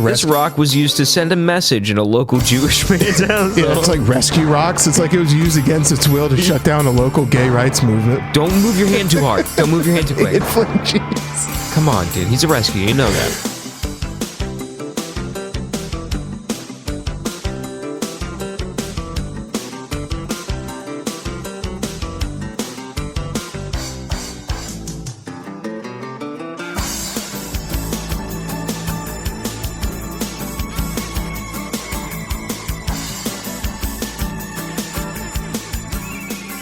This rock was used to send a message in a local Jewish man's house. Yeah, it's like rescue rocks. It's like it was used against its will to shut down a local gay rights movement. Don't move your hand too hard. Don't move your hand too quick. Jeez. Come on, dude. He's a rescue. You know that.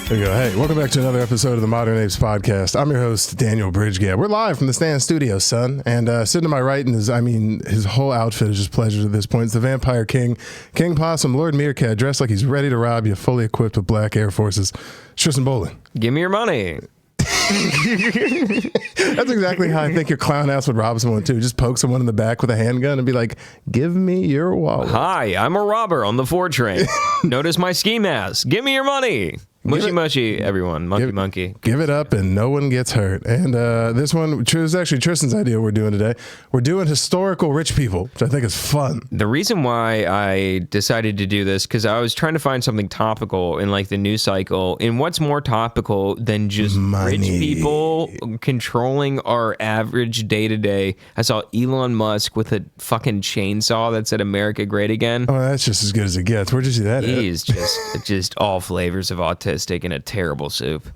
There you go. Hey, welcome back to another episode of the Modern Apes podcast. I'm your host, Daniel Bridge-gadd. We're live from the Stand Studio, son. And sitting to my right, and his whole outfit is just pleasure at this point. It's the Vampire King, King Possum, Lord Meerkat, dressed like he's ready to rob you, fully equipped with black Air Forces. Tristan Bowling. Give me your money. That's exactly how I think your clown ass would rob someone too. Just poke someone in the back with a handgun and be like, give me your wallet. Hi, I'm a robber on the 4 train. Notice my ski mask. Give me your money. Mushy, everyone. Monkey. Give it up and no one gets hurt. And this one is actually Tristan's idea we're doing today. We're doing historical rich people, which I think is fun. The reason why I decided to do this, because I was trying to find something topical in like the news cycle. And what's more topical than just rich people controlling our average day-to-day? I saw Elon Musk with a fucking chainsaw that said America Great Again. Oh, that's just as good as it gets. Where'd you see that? He's just all flavors of autistic in a terrible soup.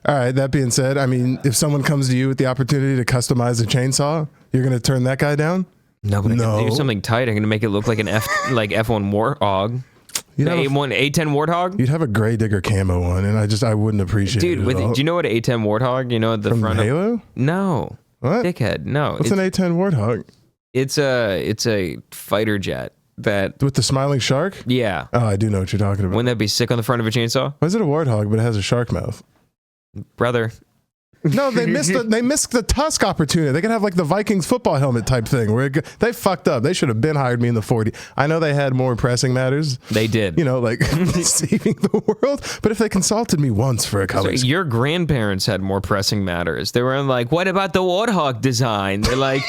All right, that being said, I mean, if someone comes to you with the opportunity to customize a chainsaw, you're going to turn that guy down? No, but I can do something tight. I'm going to make it look like an F1 Warthog. A10 Warthog? You'd have a Gray Digger camo one, and I wouldn't appreciate it at all. Do you know what an A10 Warthog? You know at the From front Halo? of... No. What? Dickhead. No. What's an A10 Warthog? It's a fighter jet. That with the smiling shark? Yeah. Oh, I do know what you're talking about. Wouldn't that be sick on the front of a chainsaw? Why is it a warthog, but it has a shark mouth? Brother. No, they missed the Tusk opportunity. They could have like the Vikings football helmet type thing where they fucked up. They should have been hired me in the 40. I know they had more pressing matters. They did. You know, like saving the world. But if they consulted me once for a color. So your grandparents had more pressing matters. They were like, what about the Warthog design? They're like,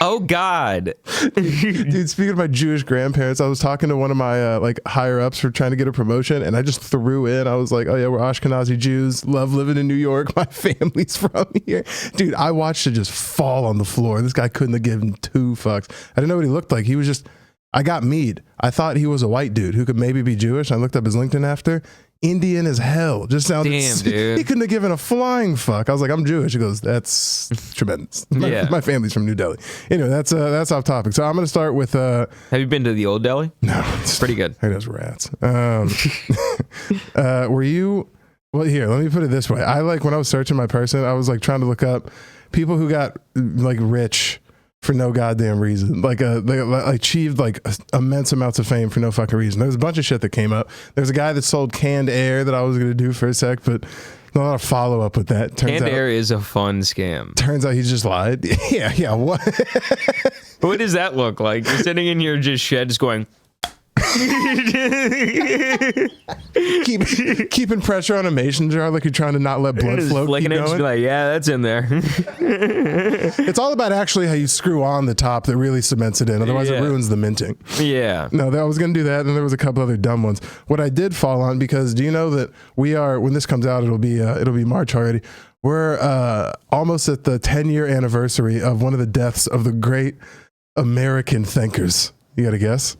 oh God. Dude, speaking of my Jewish grandparents, I was talking to one of my like higher ups for trying to get a promotion, and I just threw in. I was like, oh yeah, we're Ashkenazi Jews, love living in New York. My family's from here. Dude, I watched it just fall on the floor. This guy couldn't have given 2 fucks. I didn't know what he looked like. He was just, I got mead. I thought he was a white dude who could maybe be Jewish. I looked up his LinkedIn after. Indian as hell. Just sounded. Damn, dude. He couldn't have given a flying fuck. I was like, I'm Jewish. He goes, that's tremendous. My family's from New Delhi. Anyway, that's off topic. So I'm going to start with. Have you been to the Old Delhi? No, it's pretty good. Hey, those rats. Were you? Well, here, let me put it this way. I like when I was searching my person, I was like trying to look up people who got like rich for no goddamn reason. Like they achieved like immense amounts of fame for no fucking reason. There was a bunch of shit that came up. There's a guy that sold canned air that I was going to do for a sec, but a lot of follow up with that. Canned air is a fun scam. Turns out he just lied. Yeah. What? What does that look like? You're sitting in your just shed just going... keeping pressure on a mason jar like you're trying to not let blood flow keep going. Be like, yeah, that's in there. It's all about actually how you screw on the top that really cements it in. Otherwise, it ruins the minting. Yeah. No, I was going to do that, and there was a couple other dumb ones. What I did fall on, because do you know that we are, when this comes out, it'll be March already. We're almost at the 10-year anniversary of one of the deaths of the great American thinkers. You got to guess?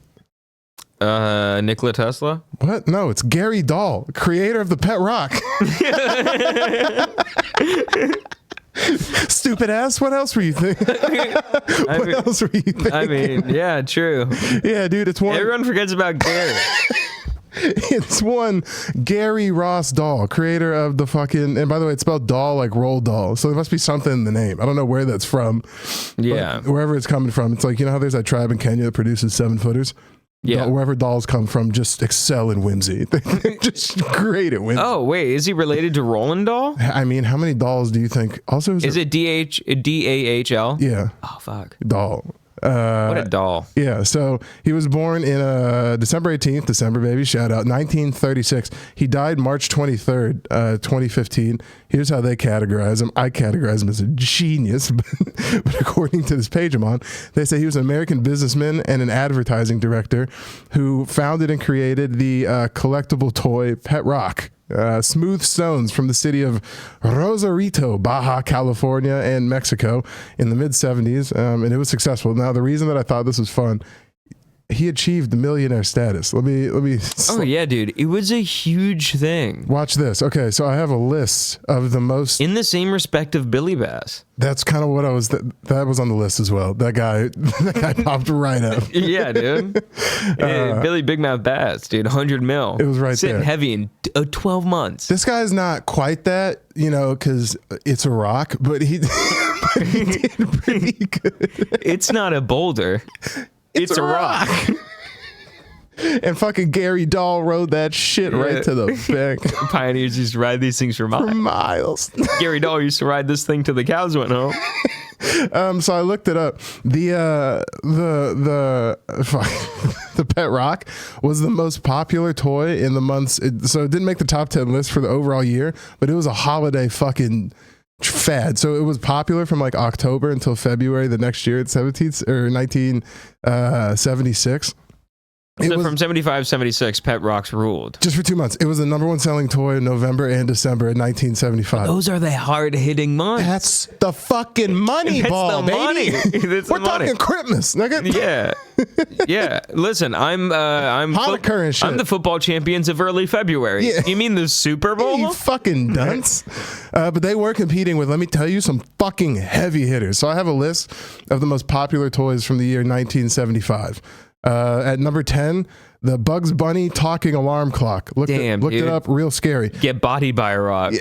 Nikola Tesla? What? No, it's Gary Dahl, creator of the pet rock. Stupid ass. What else were you thinking? I mean, yeah, true. Yeah, dude, it's one. Everyone forgets about Gary. It's one Gary Ross Dahl, creator of the fucking, and by the way, it's spelled Dahl like roll doll. So there must be something in the name. I don't know where that's from. Yeah. Wherever it's coming from. It's like, you know how there's that tribe in Kenya that produces 7-footers? Yeah. Wherever dolls come from, just excel in whimsy. They're just great at whimsy. Oh, wait. Is he related to Roland Dahl? I mean, how many dolls do you think? Also, is it D-A-H-L? Yeah. Oh, fuck. Dahl. What a doll. Yeah, so he was born in December 18th, December baby, shout out, 1936. He died March 23rd, 2015. Here's how they categorize him. I categorize him as a genius, but according to this page I'm on, they say he was an American businessman and an advertising director who founded and created the collectible toy Pet Rock. Smooth stones from the city of Rosarito, Baja California, and Mexico in the mid 70s, and it was successful. Now, the reason that I thought this was fun, he achieved the millionaire status. Let me. Oh yeah, dude, it was a huge thing. Watch this. Okay, so I have a list of the most in the same respect of Billy Bass. That's kind of what I was. That was on the list as well. That guy popped right up. Yeah, dude. Billy Big Mouth Bass, dude. 100 mil. It was right sitting there. Heavy in 12 months. This guy's not quite that, because it's a rock, but he did pretty good. It's not a boulder. It's a rock. And fucking Gary Dahl rode that shit right to the bank. Pioneers used to ride these things for miles. Gary Dahl used to ride this thing till the cows went home. So I looked it up. The Pet Rock was the most popular toy in the months. So it didn't make the top 10 list for the overall year, but it was a holiday fucking fad. So it was popular from like October until February the next year at 1976. So from 75, 76, Pet Rocks ruled. Just for 2 months. It was the number one selling toy in November and December in 1975. Those are the hard-hitting months. That's the fucking money ball, baby. We're talking Christmas, nigga. Yeah. Yeah. Listen, I'm Hanukkah and shit. I'm the football champions of early February. Yeah. You mean the Super Bowl? You fucking dunce. But they were competing with, let me tell you, some fucking heavy hitters. So I have a list of the most popular toys from the year 1975. At number 10, the Bugs Bunny talking alarm clock. Looked it up, real scary. Get bodied by a rock.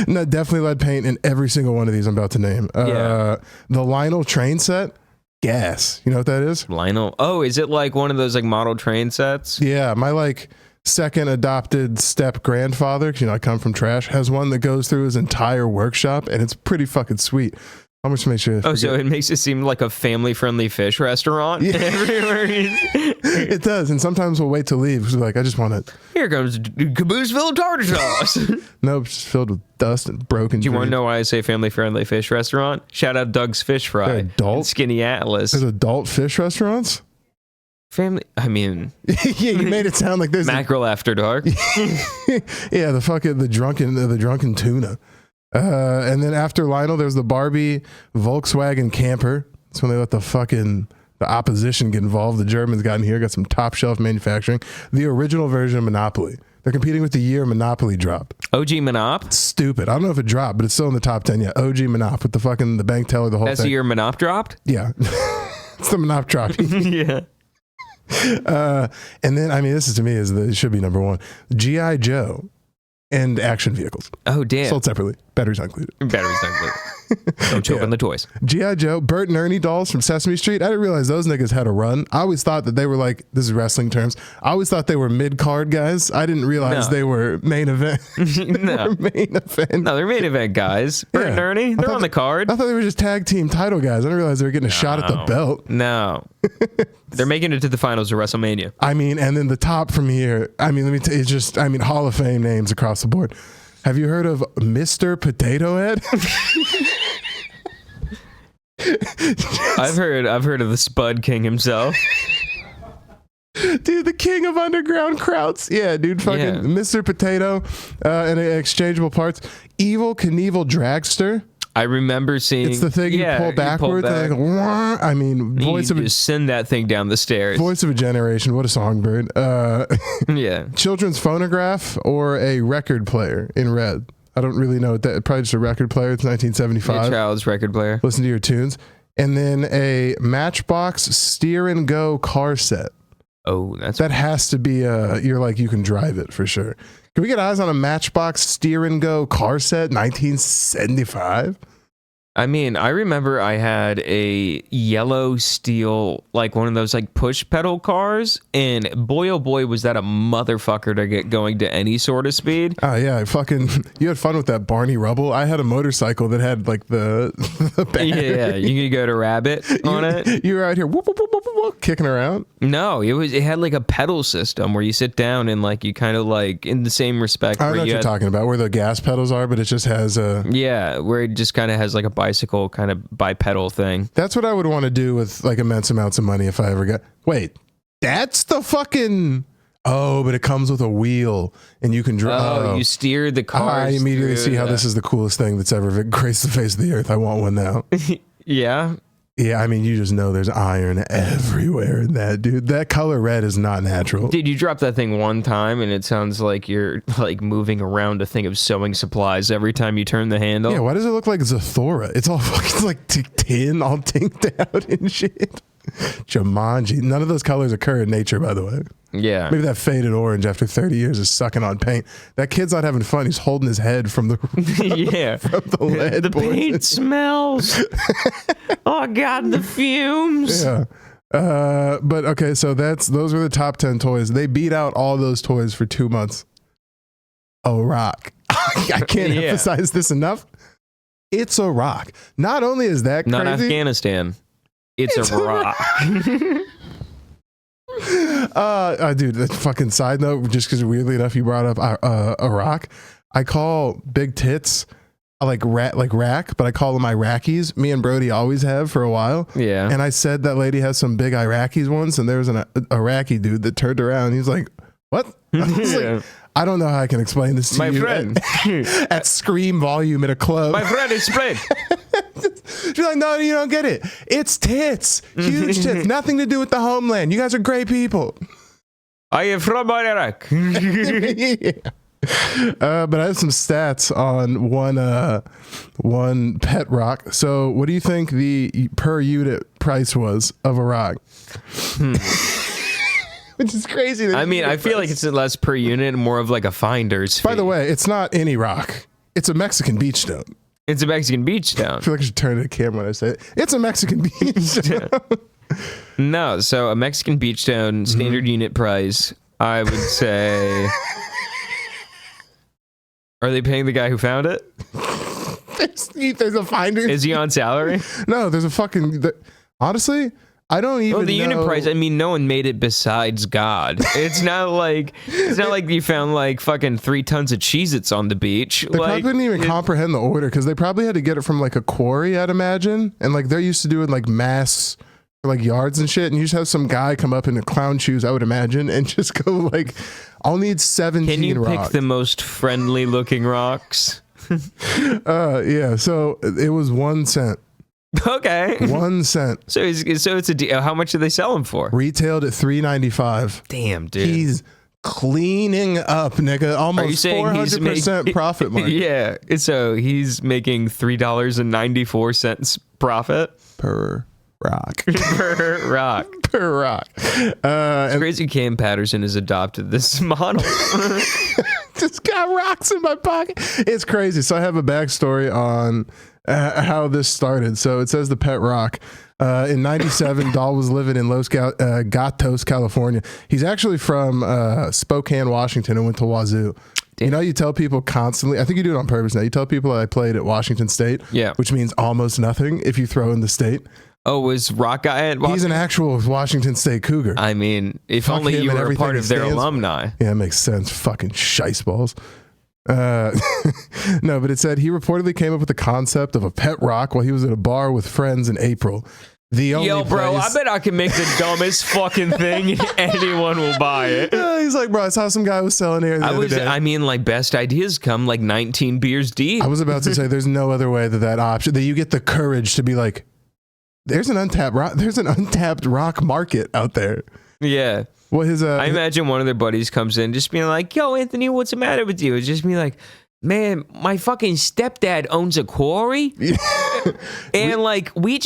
No, definitely lead paint in every single one of these I'm about to name. The Lionel train set, gas. You know what that is? Lionel. Oh, is it like one of those like model train sets? Yeah, my like second adopted step grandfather, because I come from trash, has one that goes through his entire workshop, and it's pretty fucking sweet. I'm just make sure. So it makes it seem like a family-friendly fish restaurant. Yeah. Everywhere it does, and sometimes we'll wait to leave because we're like, I just want to. Here comes Cabooseville tartar sauce. Nope, it's just filled with dust and broken. Do you want to know why I say family-friendly fish restaurant? Shout out Doug's Fish Fry. Adult Skinny Atlas. There's adult fish restaurants. Family. I mean. Yeah, you made it sound like there's mackerel after dark. Yeah, the drunken tuna. And then after Lionel, there's the Barbie Volkswagen camper. That's when they let the opposition get involved. The Germans got in here, got some top shelf manufacturing. The original version of Monopoly. They're competing with the year Monopoly dropped. OG Monop? Stupid. I don't know if it dropped, but it's still in the top 10. Yeah, OG Monop with the bank teller, the whole thing. That's the year Monop dropped? Yeah. It's the Monop drop. Yeah. And then, I mean, it should be number one. G.I. Joe. And action vehicles. Oh, damn. Sold separately. Batteries not included. Don't choke on the toys. G.I. Joe, Bert and Ernie dolls from Sesame Street. I didn't realize those niggas had a run. I always thought that they were like, this is wrestling terms. I always thought they were mid-card guys. I didn't realize they were main event. No. Main event. No, they're main event guys. Bert and Ernie, they're on the card. I thought they were just tag team title guys. I didn't realize they were getting a shot at the belt. No. They're making it to the finals of WrestleMania. I mean, and then the top from here, I mean, let me tell you, Hall of Fame names across the board. Have you heard of Mr. Potato Head? I've heard of the Spud King himself. Dude, the king of underground krauts. Yeah, dude, fucking Mr. Potato and exchangeable parts. Evil Knievel Dragster. I remember seeing. It's the thing you pull backwards. Like, I mean, just send that thing down the stairs. Voice of a generation. What a songbird. Yeah. Children's phonograph or a record player in red. I don't really know what that. Probably just a record player. It's 1975. A child's record player. Listen to your tunes. And then a Matchbox steer and go car set. Oh, that has to be you can drive it for sure. Can we get eyes on a Matchbox steer and go car set 1975? I mean, I remember I had a yellow steel, like one of those like push pedal cars, and boy oh boy was that a motherfucker to get going to any sort of speed. Oh yeah, you had fun with that Barney Rubble. I had a motorcycle that had like the Yeah, you could go to Rabbit on it. You were out here whoop, whoop, whoop, whoop, whoop, kicking around. No, it had like a pedal system where you sit down and like you kind of like in the same respect. I know what you're talking about, where the gas pedals are, but it just has a where it just kind of has like a bicycle kind of bipedal thing. That's what I would want to do with like immense amounts of money if I ever got. Wait, that's the fucking. Oh, but it comes with a wheel and you can drive. Oh, you steer the car. I immediately see how this is the coolest thing that's ever graced the face of the earth. I want one now. Yeah. Yeah, I mean, you just know there's iron everywhere in that, dude. That color red is not natural. Dude, you drop that thing one time and it sounds like you're like moving around a thing of sewing supplies every time you turn the handle. Yeah, why does it look like Zathora? It's all fucking like tin, all tinked out and shit. Jumanji. None of those colors occur in nature, by the way. Yeah. Maybe that faded orange after 30 years is sucking on paint. That kid's not having fun. He's holding his head from the yeah. from the lead. The paint smells. Oh God, the fumes. Yeah. But okay, so those were the top 10 toys. They beat out all those toys for 2 months. A rock. I can't emphasize this enough. It's a rock. Not only is that crazy, not Afghanistan. It's a rock. Dude, that fucking side note, just because weirdly enough you brought up a rock. I call big tits like rack, but I call them Iraqis. Me and Brody always have for a while. Yeah. And I said that lady has some big Iraqis once, and there was an Iraqi dude that turned around and he's like, what? I was like, I don't know how I can explain this to my you. friend. At scream volume at a club. My friend, explain. She's like, no, you don't get it. It's tits. Huge tits. Nothing to do with the homeland. You guys are great people. I am from Iraq. Yeah. But I have some stats on one pet rock. So what do you think the per unit price was of a rock? Which is crazy. I mean, I feel like it's less per unit, more of like a finder's fee. By the way, it's not any rock. It's a Mexican beach stone. It's a Mexican beach stone. I feel like I should turn to the camera when I say it. It's a Mexican beach stone. No, so a Mexican beach stone, standard unit price, I would say... Are they paying the guy who found it? There's a finder. Is he on salary? No, there's a fucking... Honestly... I don't even know. The unit price, I mean, no one made it besides God. It's not like you found like fucking 3 tons of Cheez-Its on the beach. They probably couldn't even comprehend the order because they probably had to get it from like a quarry, I'd imagine. And like they're used to doing like mass like yards and shit. And you just have some guy come up in the clown shoes, I would imagine, and just go like, I'll need 17 rocks. Can you pick the most friendly looking rocks? Yeah, so it was 1 cent. Okay. 1 cent. So it's a deal. How much do they sell them for? Retailed at $3.95. Damn, dude. He's cleaning up, nigga. Almost 400% profit margin. Yeah. So he's making $3.94 profit per rock. Per rock. Per rock. It's crazy Cam Patterson has adopted this model. Just got rocks in my pocket. It's crazy. So I have a backstory on how this started. So it says the pet rock. In 97, Dahl was living in Los Gatos, California. He's actually from Spokane, Washington, and went to Wazoo. Damn. You know, you tell people constantly, I think you do it on purpose now, you tell people that I played at Washington State, yeah, which means almost nothing if you throw in the state. Oh, was Rock Guy at Washington? He's an actual Washington State Cougar. I mean, if Fuck only you were a part of their alumni. Yeah, it makes sense. Fucking shice balls. No, but it said he reportedly came up with the concept of a pet rock while he was at a bar with friends in April. Yo, bro, I bet I can make the dumbest fucking thing and anyone will buy it. He's like, bro, I saw some guy was selling here the other day. I mean, like, best ideas come like 19 beers deep. I was about to say, there's no other way that option, that you get the courage to be like, there's an untapped rock market out there. Yeah. Well, I imagine one of their buddies comes in just being like, yo, Anthony, what's the matter with you? It's just me like, man, my fucking stepdad owns a quarry. And like we're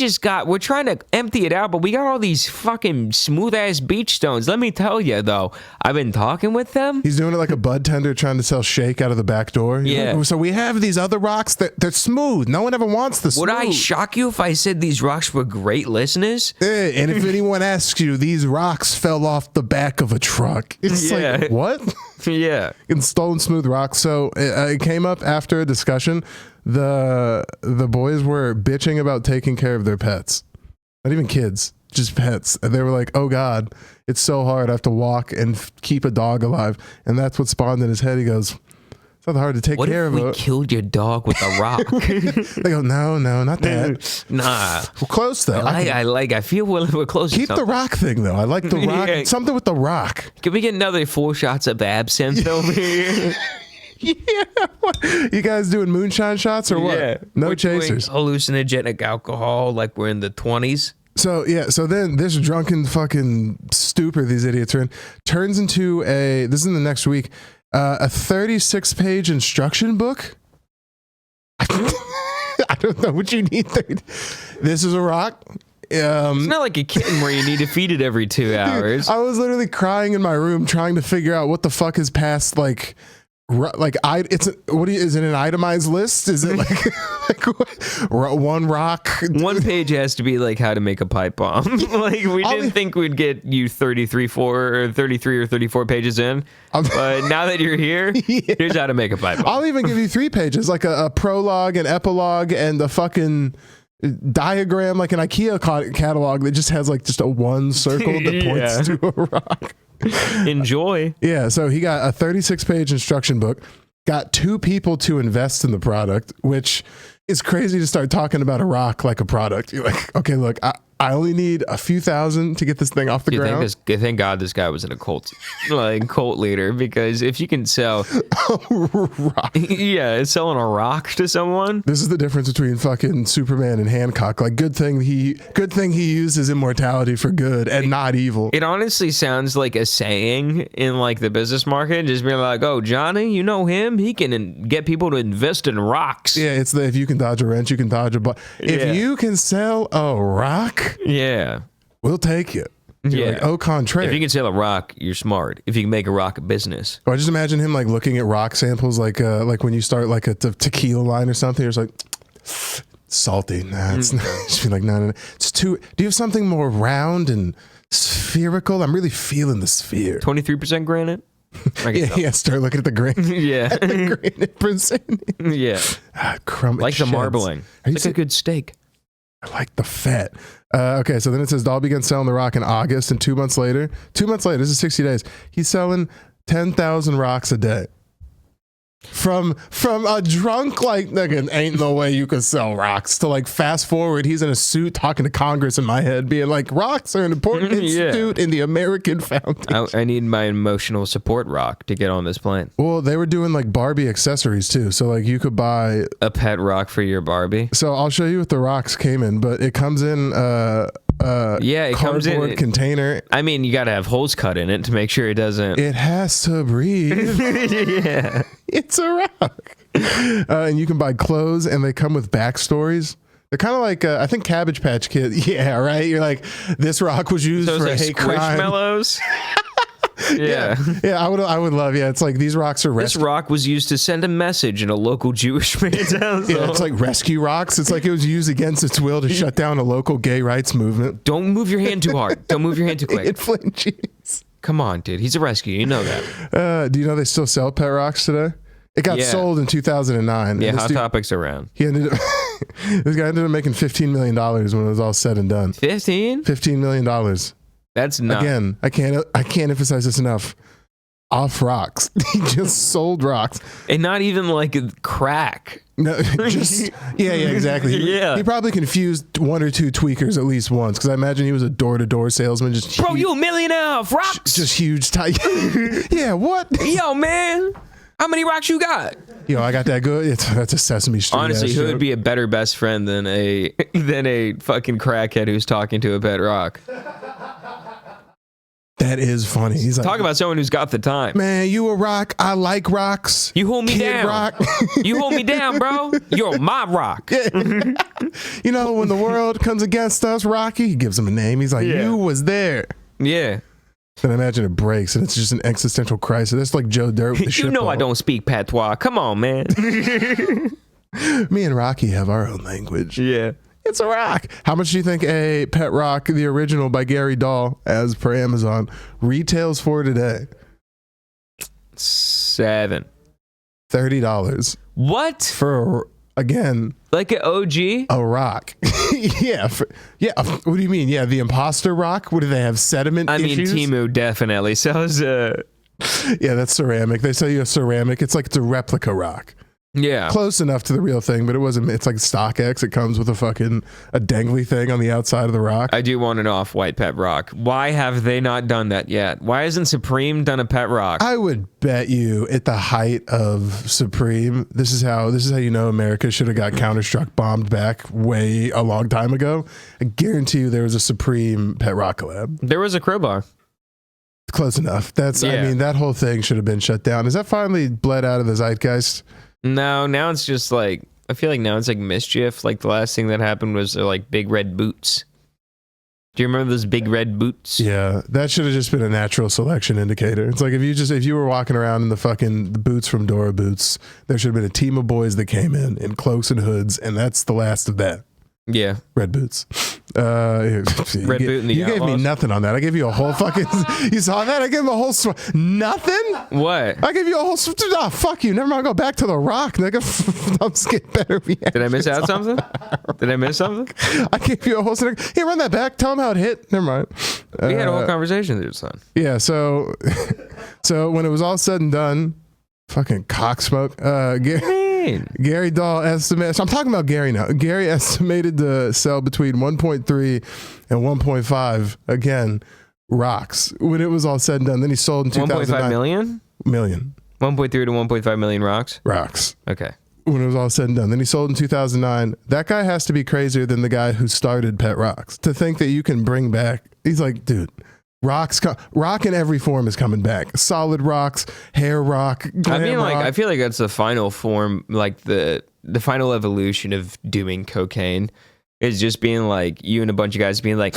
trying to empty it out, but we got all these fucking smooth ass beach stones. Let me tell you though, I've been talking with them. He's doing it like a bud tender trying to sell shake out of the back door. Yeah. Like, so we have these other rocks that they're smooth. No one ever wants the smooth. Would I shock you if I said these rocks were great listeners? And if anyone asks you, these rocks fell off the back of a truck. It's like, what? Yeah. Stolen smooth rocks. So it came up after a discussion. The boys were bitching about taking care of their pets. Not even kids, just pets. And they were like, oh God, it's so hard. I have to walk and keep a dog alive. And that's what spawned in his head. He goes, it's not hard to take care of it. What if we killed your dog with a rock? They go, no, not that. Nah. We're close though. I feel we're close. Keep the rock thing though. I like the rock. Yeah. Something with the rock. Can we get another 4 shots of absinthe over here? Yeah. You guys doing moonshine shots or what? Yeah. No We're doing chasers. hallucinogenic alcohol like we're in the 20s. So then this drunken fucking stupor these idiots are in turns into this is in the next week, a 36-page instruction book. I don't know what you need. This is a rock. It's not like a kitten where you need to feed it every 2 hours. I was literally crying in my room trying to figure out what the fuck is past is it an itemized list? Is it one rock? One page has to be like how to make a pipe bomb. Like we didn't think we'd get you 33 or 34 pages in, but now that you're here, here's how to make a pipe bomb. I'll even give you 3 pages, like a prologue, an epilogue, and a fucking diagram, like an IKEA catalog that just has just a one circle that points to a rock. Enjoy. Yeah, so he got a 36-page instruction book, got 2 people to invest in the product, which is crazy to start talking about a rock like a product. You're like, okay, look, I only need a few thousand to get this thing off the ground. Thank God this guy was in a cult leader, because if you can sell rock. Yeah, selling a rock to someone. This is the difference between fucking Superman and Hancock. Like good thing he used his immortality for good and not evil. It honestly sounds like a saying in the business market, just being like, oh, Johnny, you know him? He can get people to invest in rocks. Yeah, it's if you can dodge a wrench, you can dodge a bus. If you can sell a rock, yeah, we'll take it. You're like, au contraire. If you can sell a rock, you're smart. If you can make a rock a business. I just imagine him looking at rock samples, like when you start a tequila line or something. You're just like, salty. Nah, it's not. Just be like, no. It's too. Do you have something more round and spherical? I'm really feeling the sphere. 23% granite. Yeah. Start looking at the grain. Yeah, at the granite percentage. Yeah, crumb. Like the marbling. It's like a good steak. I like the fat. Okay, so then it says Dahl began selling the rock in August, and 2 months later, this is 60 days, he's selling 10,000 rocks a day. From a drunk ain't no way you can sell rocks to fast forward, he's in a suit talking to Congress in my head, being like, rocks are an important institute in the American Foundation. I need my emotional support rock to get on this plane. Well, they were doing Barbie accessories too, so you could buy a pet rock for your Barbie. So I'll show you what the rocks came in, but it comes in it comes in a container. I mean, you got to have holes cut in it to make sure it doesn't. It has to breathe. Yeah, it's a rock. And you can buy clothes, and they come with backstories. They're kind of I think Cabbage Patch Kid. Yeah, right. You're like, this rock was used for a hate crime. Squishmallows. Yeah. I would love. Yeah, it's these rocks are. This rock was used to send a message in a local Jewish man's house. Yeah, it's rescue rocks. It's it was used against its will to shut down a local gay rights movement. Don't move your hand too hard. Don't move your hand too quick. It flinches. Come on, dude. He's a rescue. You know that. Do you know they still sell pet rocks today? It got sold in 2009. Yeah, Hot Topic's around. He ended up. This guy ended up making $15 million when it was all said and done. 15? $15 million. That's not. Again, I can't emphasize this enough. Off rocks. He just sold rocks. And not even crack. No, just yeah, exactly. Yeah. He probably confused 1 or 2 tweakers at least once, because I imagine he was a door-to-door salesman. Just bro, you $1 million off rocks. Just huge. Yeah, what? Yo, man. How many rocks you got? Yo, I got that good. That's a Sesame Street. Honestly, who would be a better best friend than a fucking crackhead who's talking to a pet rock? That is funny. He's like, talk about someone who's got the time. Man, you a rock. I like rocks. You hold me Kid down. Rock. You hold me down, bro. You're my rock. You know, when the world comes against us, Rocky, he gives him a name. He's like, you was there. Yeah. Then imagine it breaks and it's just an existential crisis. That's like Joe Dirt with the You know I don't speak patois. Come on, man. Me and Rocky have our own language. Yeah. It's a rock. How much do you think a pet rock, the original by Gary Dahl, as per Amazon, retails for today? $7. $30. What? For, again, like an OG? a rock. Yeah. What do you mean? Yeah, the imposter rock? What do they have? Sediment issues? I mean, Temu definitely sells Yeah, that's ceramic. They sell you a ceramic. It's like it's a replica rock. Yeah. Close enough to the real thing, but it wasn't. It's like StockX. It comes with a dangly thing on the outside of the rock. I do want an off-white pet rock. Why have they not done that yet? Why hasn't Supreme done a pet rock? I would bet you at the height of Supreme, this is how you know America should have got Counter-Struck bombed back way a long time ago. I guarantee you there was a Supreme pet rock collab. There was a crowbar. Close enough. I mean, that whole thing should have been shut down. Is that finally bled out of the zeitgeist? No, now it's just like, I feel like now it's like mischief. Like the last thing that happened was like big red boots. Do you remember those big red boots? Yeah, that should have just been a natural selection indicator. It's like if you were walking around in the boots from Dora Boots, there should have been a team of boys that came in cloaks and hoods, and that's the last of that. Yeah. Red boots. Red boot and the You gave me Outlaws? nothing on that. I gave you a whole fucking... You saw that? I gave him a whole... Nothing? What? I gave you a whole... Oh, fuck you. Never mind. Go back to the rock, nigga. I'm just getting better reactions. Did I miss out something? Did I miss something? I gave you a whole... Hey, run that back. Tell him how it hit. Never mind. We had a whole conversation there, son. Yeah, so when it was all said and done, fucking cocksmoke. Gary Dahl estimated. So I'm talking about Gary now. Gary estimated to sell between 1.3 and 1.5 again rocks when it was all said and done. Then he sold in 2009. 1.5 million? Million 1.3 to 1.5 million rocks? rocks. Okay. When it was all said and done. Then he sold in 2009. That guy has to be crazier than the guy who started Pet Rocks to think that you can bring back. He's like, dude. Rock in every form is coming back. Solid rocks, hair rock, glam rock. I feel like that's the final form, like the final evolution of doing cocaine is just being like you and a bunch of guys being like,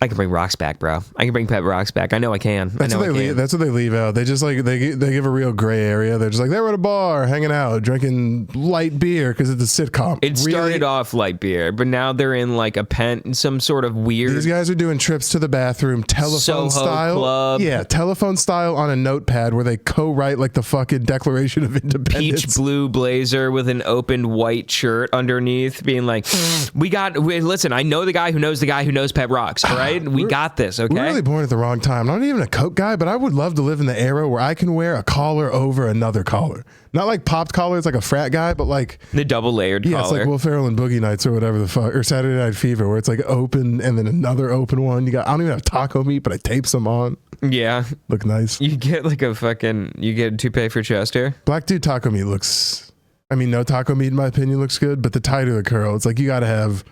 I can bring rocks back, bro. I can bring Pet Rocks back. I know I can. That's what they leave out. They just like they give a real gray area. They're just like they were at a bar, hanging out, drinking light beer because it's a sitcom. It started off light beer, but now they're in like a pen, some sort of weird. These guys are doing trips to the bathroom, telephone Soho style. club. Yeah, telephone style on a notepad where they co-write like the fucking Declaration of Independence. Peach blue blazer with an open white shirt underneath, being like, listen, I know the guy who knows Pet Rocks, all right? We got this, okay? We're really born at the wrong time. I'm not even a Coke guy, but I would love to live in the era where I can wear a collar over another collar. Not like popped collars like a frat guy, but like... The double layered collar. Yeah, it's like Will Ferrell and Boogie Nights or whatever the fuck, or Saturday Night Fever, where it's like open and then another open one. I don't even have taco meat, but I tape some on. Yeah. Look nice. You get like you get a toupee for chest hair. Black dude taco meat looks... I mean, no taco meat in my opinion looks good, but the tighter the curl, it's like you gotta have...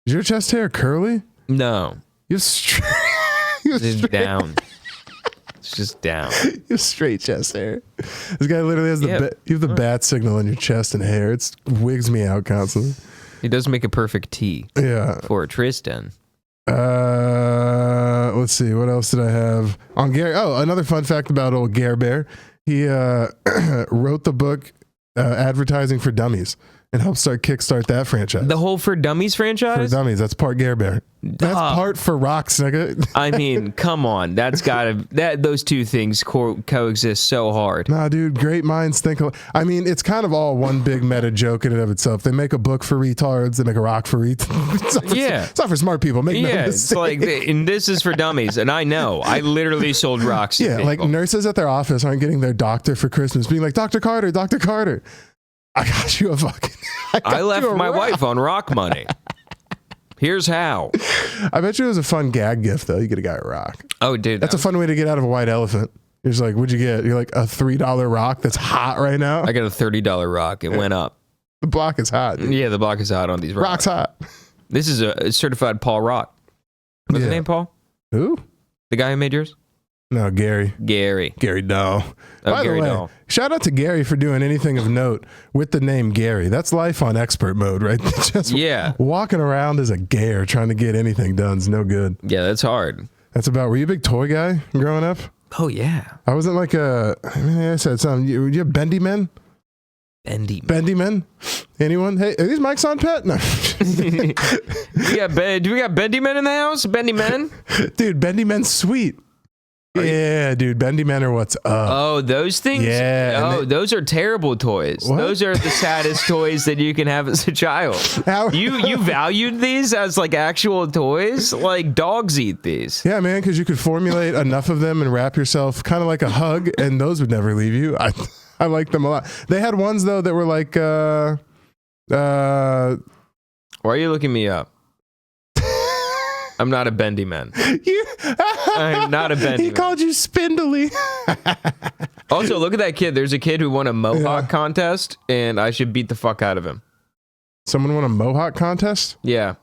Is your chest hair curly? No. You're straight. It's down. It's just down. You have straight chest hair. This guy literally has you have the bat signal in your chest and hair. It wigs me out constantly. He does make a perfect tea. Yeah. For Tristan. Let's see. What else did I have on Gary? Oh, another fun fact about old Gare Bear. He wrote the book Advertising for Dummies and helped kickstart that franchise. The whole For Dummies franchise? For Dummies. That's part Gare Bear. That's part for rocks, nigga. I mean, come on. Those two things coexist so hard. Nah, dude, great minds think. I mean, it's kind of all one big meta joke in and of itself. They make a book for retards. They make a rock for retards. It's not for smart people. Make no mistake. It's like, and this is for dummies. And I know. I literally sold rocks to people. Like nurses at their office aren't getting their doctor for Christmas, being like, Dr. Carter, Dr. Carter. I got you a fucking... I left my wife on rock money. Here's how. I bet you it was a fun gag gift, though. You get a guy a rock. Oh, dude. That's a fun way to get out of a white elephant. You're just like, what'd you get? You're like, a $3 rock that's hot right now? I got a $30 rock. It went up. The block is hot. Dude. Yeah, the block is hot on these rocks. Rock's hot. This is a certified Paul Rock. What's the name, Paul? Who? The guy who made yours? No, Gary. Gary. Gary Dahl. Oh, By Gary the way, Dahl. shout out to Gary for doing anything of note with the name Gary. That's life on expert mode, right? Just walking around as a gayer trying to get anything done is no good. Yeah, that's hard. That's about, were you a big toy guy growing up? Oh, yeah. I wasn't like I said something. You have bendy men? Bendy men? Anyone? Hey, are these mics on, Pat? No. Do we got bendy men in the house? Bendy men? Dude, bendy men's sweet. Yeah, dude, bendy men are what's up. Oh, those things? Yeah. Oh, those are terrible toys. What? Those are the saddest toys that you can have as a child. You valued these as like actual toys? Like dogs eat these. Yeah, man, because you could formulate enough of them and wrap yourself kind of like a hug, and those would never leave you. I like them a lot. They had ones though that were like Why are you looking me up? I'm not a bendy man. I'm not a bendy man. He called you spindly. Also, look at that kid. There's a kid who won a mohawk contest, and I should beat the fuck out of him. Someone won a mohawk contest? Yeah.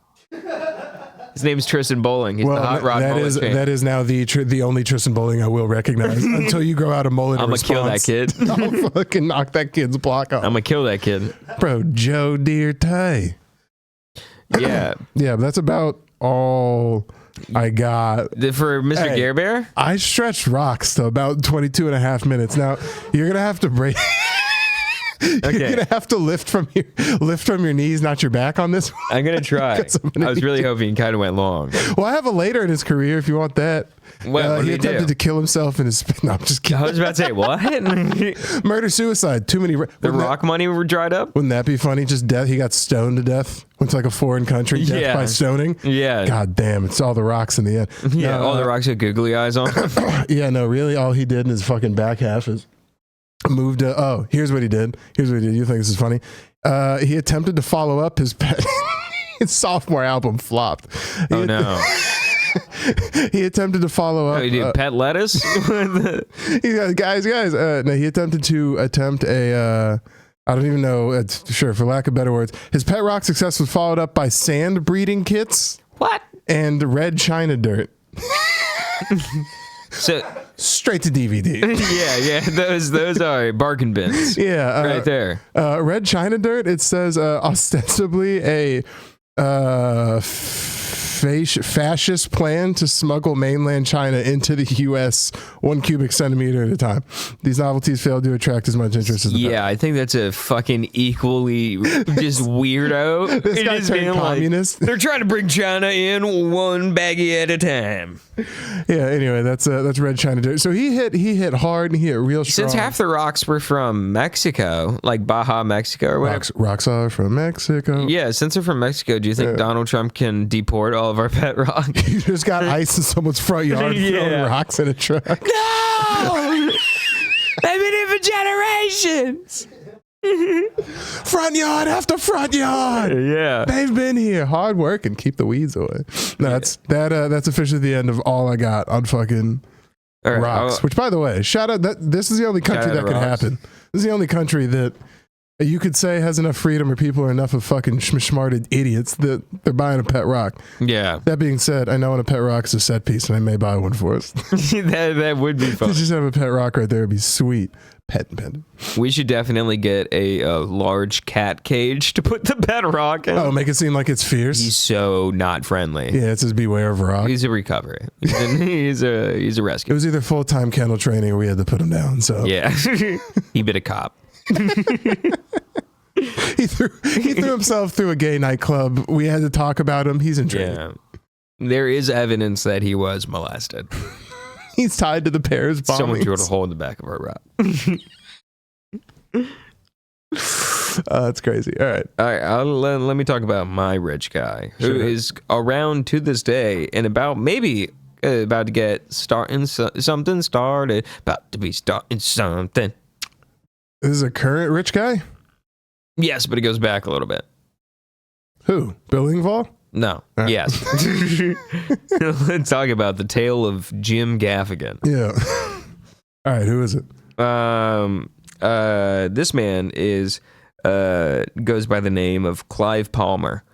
His name's Tristan Bowling. He's the hot rod mullet king. That is now the only Tristan Bowling I will recognize until you grow out a mullet. I'm gonna kill that kid. I'll fucking knock that kid's block off. I'm gonna kill that kid. Bro, Joe Deer Tay. Yeah. Yeah, but that's about all I got. For Mr. Gare Bear? I stretched rocks to about 22 and a half minutes. Now, you're going to have to break... You're gonna have to lift from your knees, not your back on this one. I'm gonna try. I was really hoping he kind of went long. Well, I have a later in his career if you want that. What he attempted to kill himself in his. No, I'm just kidding. I was about to say what? Murder suicide. Too many. The rock money were dried up. Wouldn't that be funny? Just death. He got stoned to death. Went to like a foreign country. Death by stoning. Yeah. God damn! It's all the rocks in the end. Yeah. All the rocks with googly eyes on. Yeah. No. Really, all he did in his fucking back half is. Moved to, here's what he did. You think this is funny? He attempted to follow up his his sophomore album flopped. Oh no. He attempted to follow up. He did pet lettuce? He goes, guys. No, he attempted a I don't even know. Sure, for lack of better words, his pet rock success was followed up by sand breeding kits. What? And red china dirt. So straight to DVD. Yeah, those are bargain bins. Yeah, right there. Red china dirt. It says ostensibly a fascist plan to smuggle mainland China into the U.S. 1 cubic centimeter at a time. These novelties failed to attract as much interest as the I think that's a fucking equally just weirdo. This guy turned communist. They're trying to bring China in one baggie at a time. Yeah. Anyway, that's red china dirt. So he hit hard and he hit real strong. Since half the rocks were from Mexico, like Baja, Mexico, or whatever. Rocks are from Mexico. Yeah. Since they're from Mexico, do you think Donald Trump can deport all of our pet rocks? You just got ice in someone's front yard throwing rocks in a truck. No! They've been here for generations. Front yard after front yard. Yeah. They've been here. Hard work and keep the weeds away. No, that's officially the end of all I got on fucking rocks. Which, by the way, shout out this is the only country that could happen. This is the only country that you could say has enough freedom or people are enough of fucking smarted idiots that they're buying a pet rock. Yeah. That being said, I know when a pet rock is a set piece and I may buy one for us. that would be fun. To just have a pet rock right there would be sweet. Pet pendant. We should definitely get a large cat cage to put the pet rock in. Oh, make it seem like it's fierce. He's so not friendly. Yeah, it says beware of rock. He's a recovery. He's a rescue. It was either full-time kennel training or we had to put him down. So yeah, he bit a cop. He threw himself through a gay nightclub. We had to talk about him. He's in training. Yeah. There is evidence that he was molested. He's tied to the Paris bombings. Someone drilled a hole in the back of our rock. That's crazy. All right. Let me talk about my rich guy who is around to this day and about to get starting something started. About to be starting something. This is a current rich guy? Yes, but it goes back a little bit. Who? Bill Engvall? No. Right. Yes. Let's talk about the tale of Jim Gaffigan. Yeah. All right. Who is it? This man goes by the name of Clive Palmer.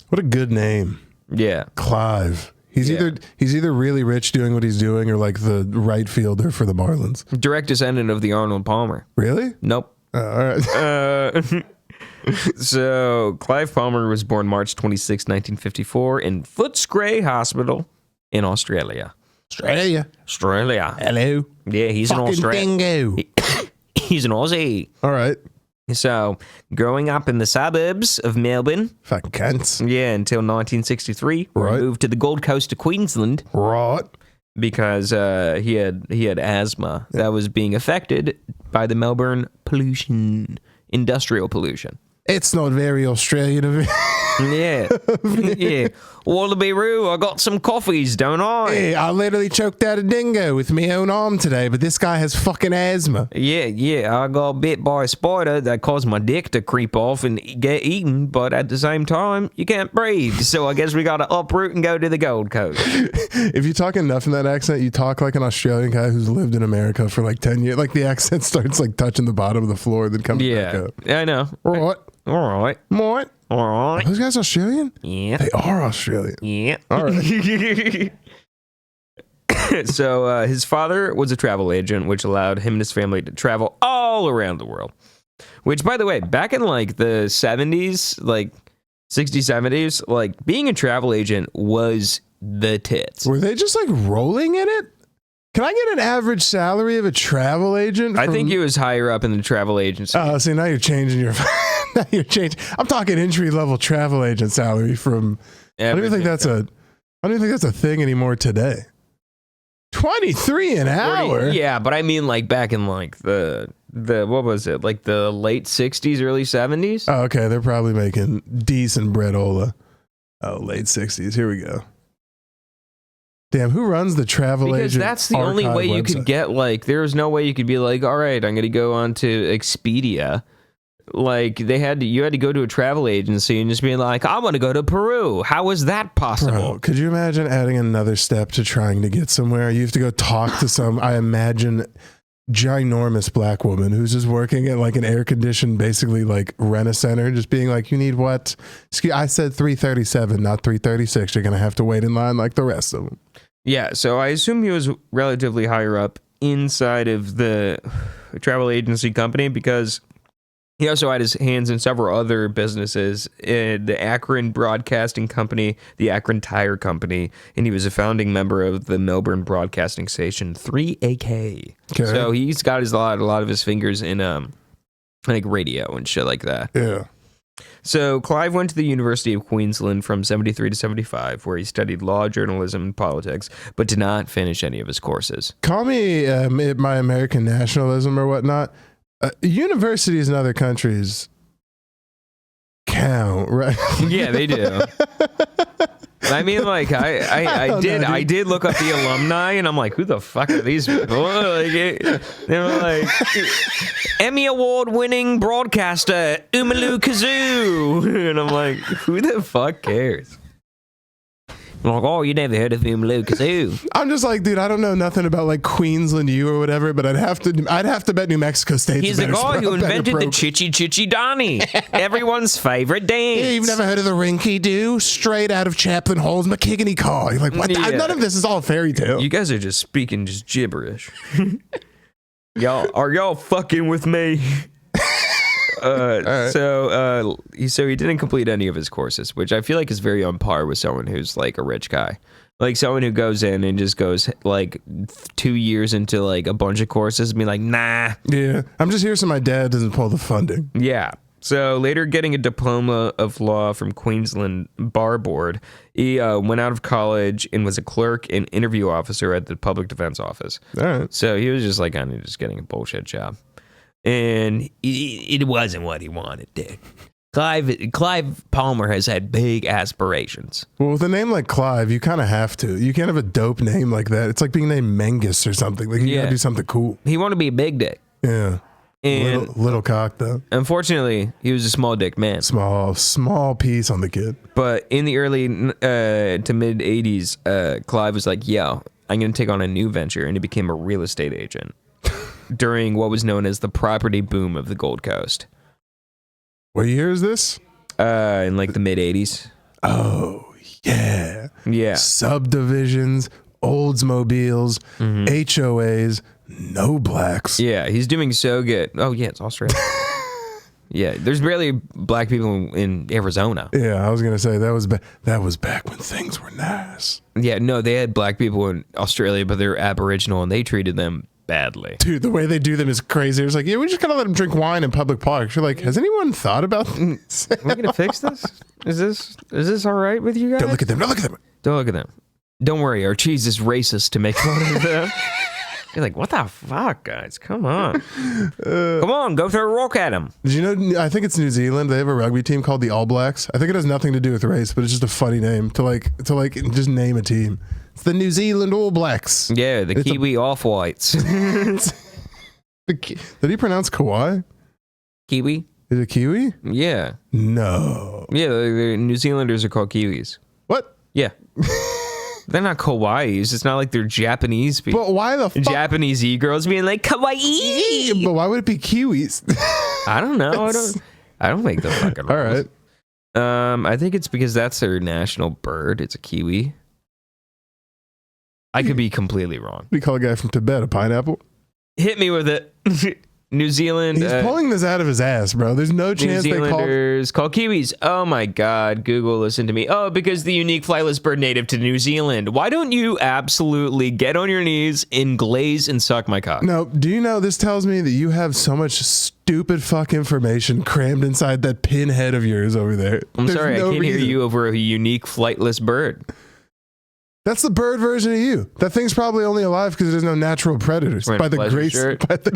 What a good name. Yeah. Clive. He's either really rich doing what he's doing, or like the right fielder for the Marlins. Direct descendant of the Arnold Palmer. Really? Nope. All right. So Clive Palmer was born March 26, 1954 in Footscray Hospital in Australia. Australia. Hello. Yeah, he's an Australian. Dingo. He's an Aussie. All right. So, growing up in the suburbs of Melbourne. Fucking cunts. Yeah, until 1963, where he moved to the Gold Coast of Queensland. Right. Because he had asthma that was being affected by the Melbourne pollution, industrial pollution. It's not very Australian of it. Yeah. Yeah. Wallaby-roo, I got some coffees, don't I? Yeah, I literally choked out a dingo with my own arm today, but this guy has fucking asthma. Yeah, I got bit by a spider that caused my dick to creep off and get eaten, but at the same time, you can't breathe. So I guess we got to uproot and go to the Gold Coast. If you talk enough in that accent, you talk like an Australian guy who's lived in America for like 10 years. Like the accent starts like touching the bottom of the floor, then comes back up. Yeah, I know. What? All right. What? All right. Those guys Australian? Yeah. They are Australian. Yeah. All right. So his father was a travel agent, which allowed him and his family to travel all around the world. Which, by the way, back in like the 70s, like 60s, 70s, like being a travel agent was the tits. Were they just like rolling in it? Can I get an average salary of a travel agent? I think he was higher up in the travel agency. Oh, see, now you're changing your... now you're changing. I'm talking entry-level travel agent salary from... I don't even think that's a thing anymore today. 23 an hour? Yeah, but I mean like back in like the what was it? Like the late 60s, early 70s? Oh, okay. They're probably making decent breadola. Oh, late 60s. Here we go. Damn, who runs the travel agent? Because that's the only way you could get, like, there's no way you could be like, all right, I'm going to go on to Expedia. Like, you had to go to a travel agency and just be like, I want to go to Peru. How is that possible? Bro, could you imagine adding another step to trying to get somewhere? You have to go talk to some, I imagine, ginormous black woman who's just working at like an air-conditioned, basically like rent-a-center, just being like, you need what? Excuse, I said 337, not 336. You're going to have to wait in line like the rest of them. Yeah, so I assume he was relatively higher up inside of the travel agency company because he also had his hands in several other businesses, the Akron Broadcasting Company, the Akron Tire Company, and he was a founding member of the Melbourne broadcasting station 3AK. Okay. So he's got a lot of his fingers in like radio and shit like that. Yeah. So Clive went to the University of Queensland from 73 to 75, where he studied law, journalism, and politics, but did not finish any of his courses. Call me my American nationalism or whatnot. Universities in other countries count, right? Yeah, they do. I mean, like, I did look up the alumni, and I'm like, who the fuck are these people? Like, they were like, Emmy Award-winning broadcaster Umalu Kazoo, and I'm like, who the fuck cares? I'm like, oh, you never heard of Umalu Kazoo? I'm just like, dude, I don't know nothing about like Queensland U or whatever, but I'd have to bet New Mexico State's He's the guy who invented the Chichi Chichi Donny, everyone's favorite dance. Yeah, you've never heard of the Rinky Doo? Straight out of Chaplain Hall's McKiggany Call. You're like, what? Yeah. None of this is all fairy tale. You guys are just speaking just gibberish. Y'all fucking with me? Right. So he didn't complete any of his courses, which I feel like is very on par with someone who's like a rich guy, like someone who goes in and just goes like 2 years into like a bunch of courses and be like, nah. Yeah, I'm just here so my dad doesn't pull the funding. Yeah. So later, getting a diploma of law from Queensland Bar Board, he went out of college and was a clerk and interview officer at the Public Defense Office. All right. So he was just like kind of just getting a bullshit job. And it wasn't what he wanted, dude. Clive Palmer has had big aspirations. Well, with a name like Clive, you kind of have to. You can't have a dope name like that. It's like being named Mengus or something. Like you gotta do something cool. He wanted to be a big dick. Yeah. And little cock though. Unfortunately, he was a small dick man. Small piece on the kid. But in the early to mid 80s, Clive was like, yo, I'm going to take on a new venture. And he became a real estate agent during what was known as the property boom of the Gold Coast. What year is this? In like the mid 80s. Oh, Yeah. Yeah. Subdivisions, Oldsmobiles, HOAs, no blacks. Yeah, he's doing so good. Oh, yeah, it's Australia. Yeah, there's barely black people in Arizona. Yeah, I was going to say that was back when things were nice. Yeah, no, they had black people in Australia, but they're Aboriginal, and they treated them badly. Dude, the way they do them is crazy. It's like, yeah, we just gotta let them drink wine in public parks. You're like, has anyone thought about this? Are we gonna fix this? Is this all right with you guys? Don't look at them. Don't look at them. Don't look at them. Don't worry, our cheese is racist to make fun of them. You're like, what the fuck, guys? Come on. Come on, go throw a rock at him. Did you know, I think it's New Zealand. They have a rugby team called the All Blacks. I think it has nothing to do with race, but it's just a funny name to just name a team. It's the New Zealand All Blacks. Yeah, the Kiwi Off-Whites. Did he pronounce Kauai? Kiwi? Is it Kiwi? Yeah. No. Yeah, the New Zealanders are called Kiwis. What? Yeah. They're not Kawaiis. It's not like they're Japanese people. But why the fuck? Japanese e-girls being like, kawaii. But why would it be Kiwis? I don't know. I don't make the fucking rules. All right. I think it's because that's their national bird. It's a kiwi. I could be completely wrong. We call a guy from Tibet a pineapple. Hit me with it. New Zealand. He's pulling this out of his ass, bro. There's no chance New Zealanders call Kiwis. Oh my God. Google, listen to me. Oh, because the unique flightless bird native to New Zealand. Why don't you absolutely get on your knees and glaze and suck my cock? No, do you know this tells me that you have so much stupid fuck information crammed inside that pinhead of yours over there? I'm sorry, I can't hear you over a unique flightless bird. That's the bird version of you. That thing's probably only alive because there's no natural predators. By the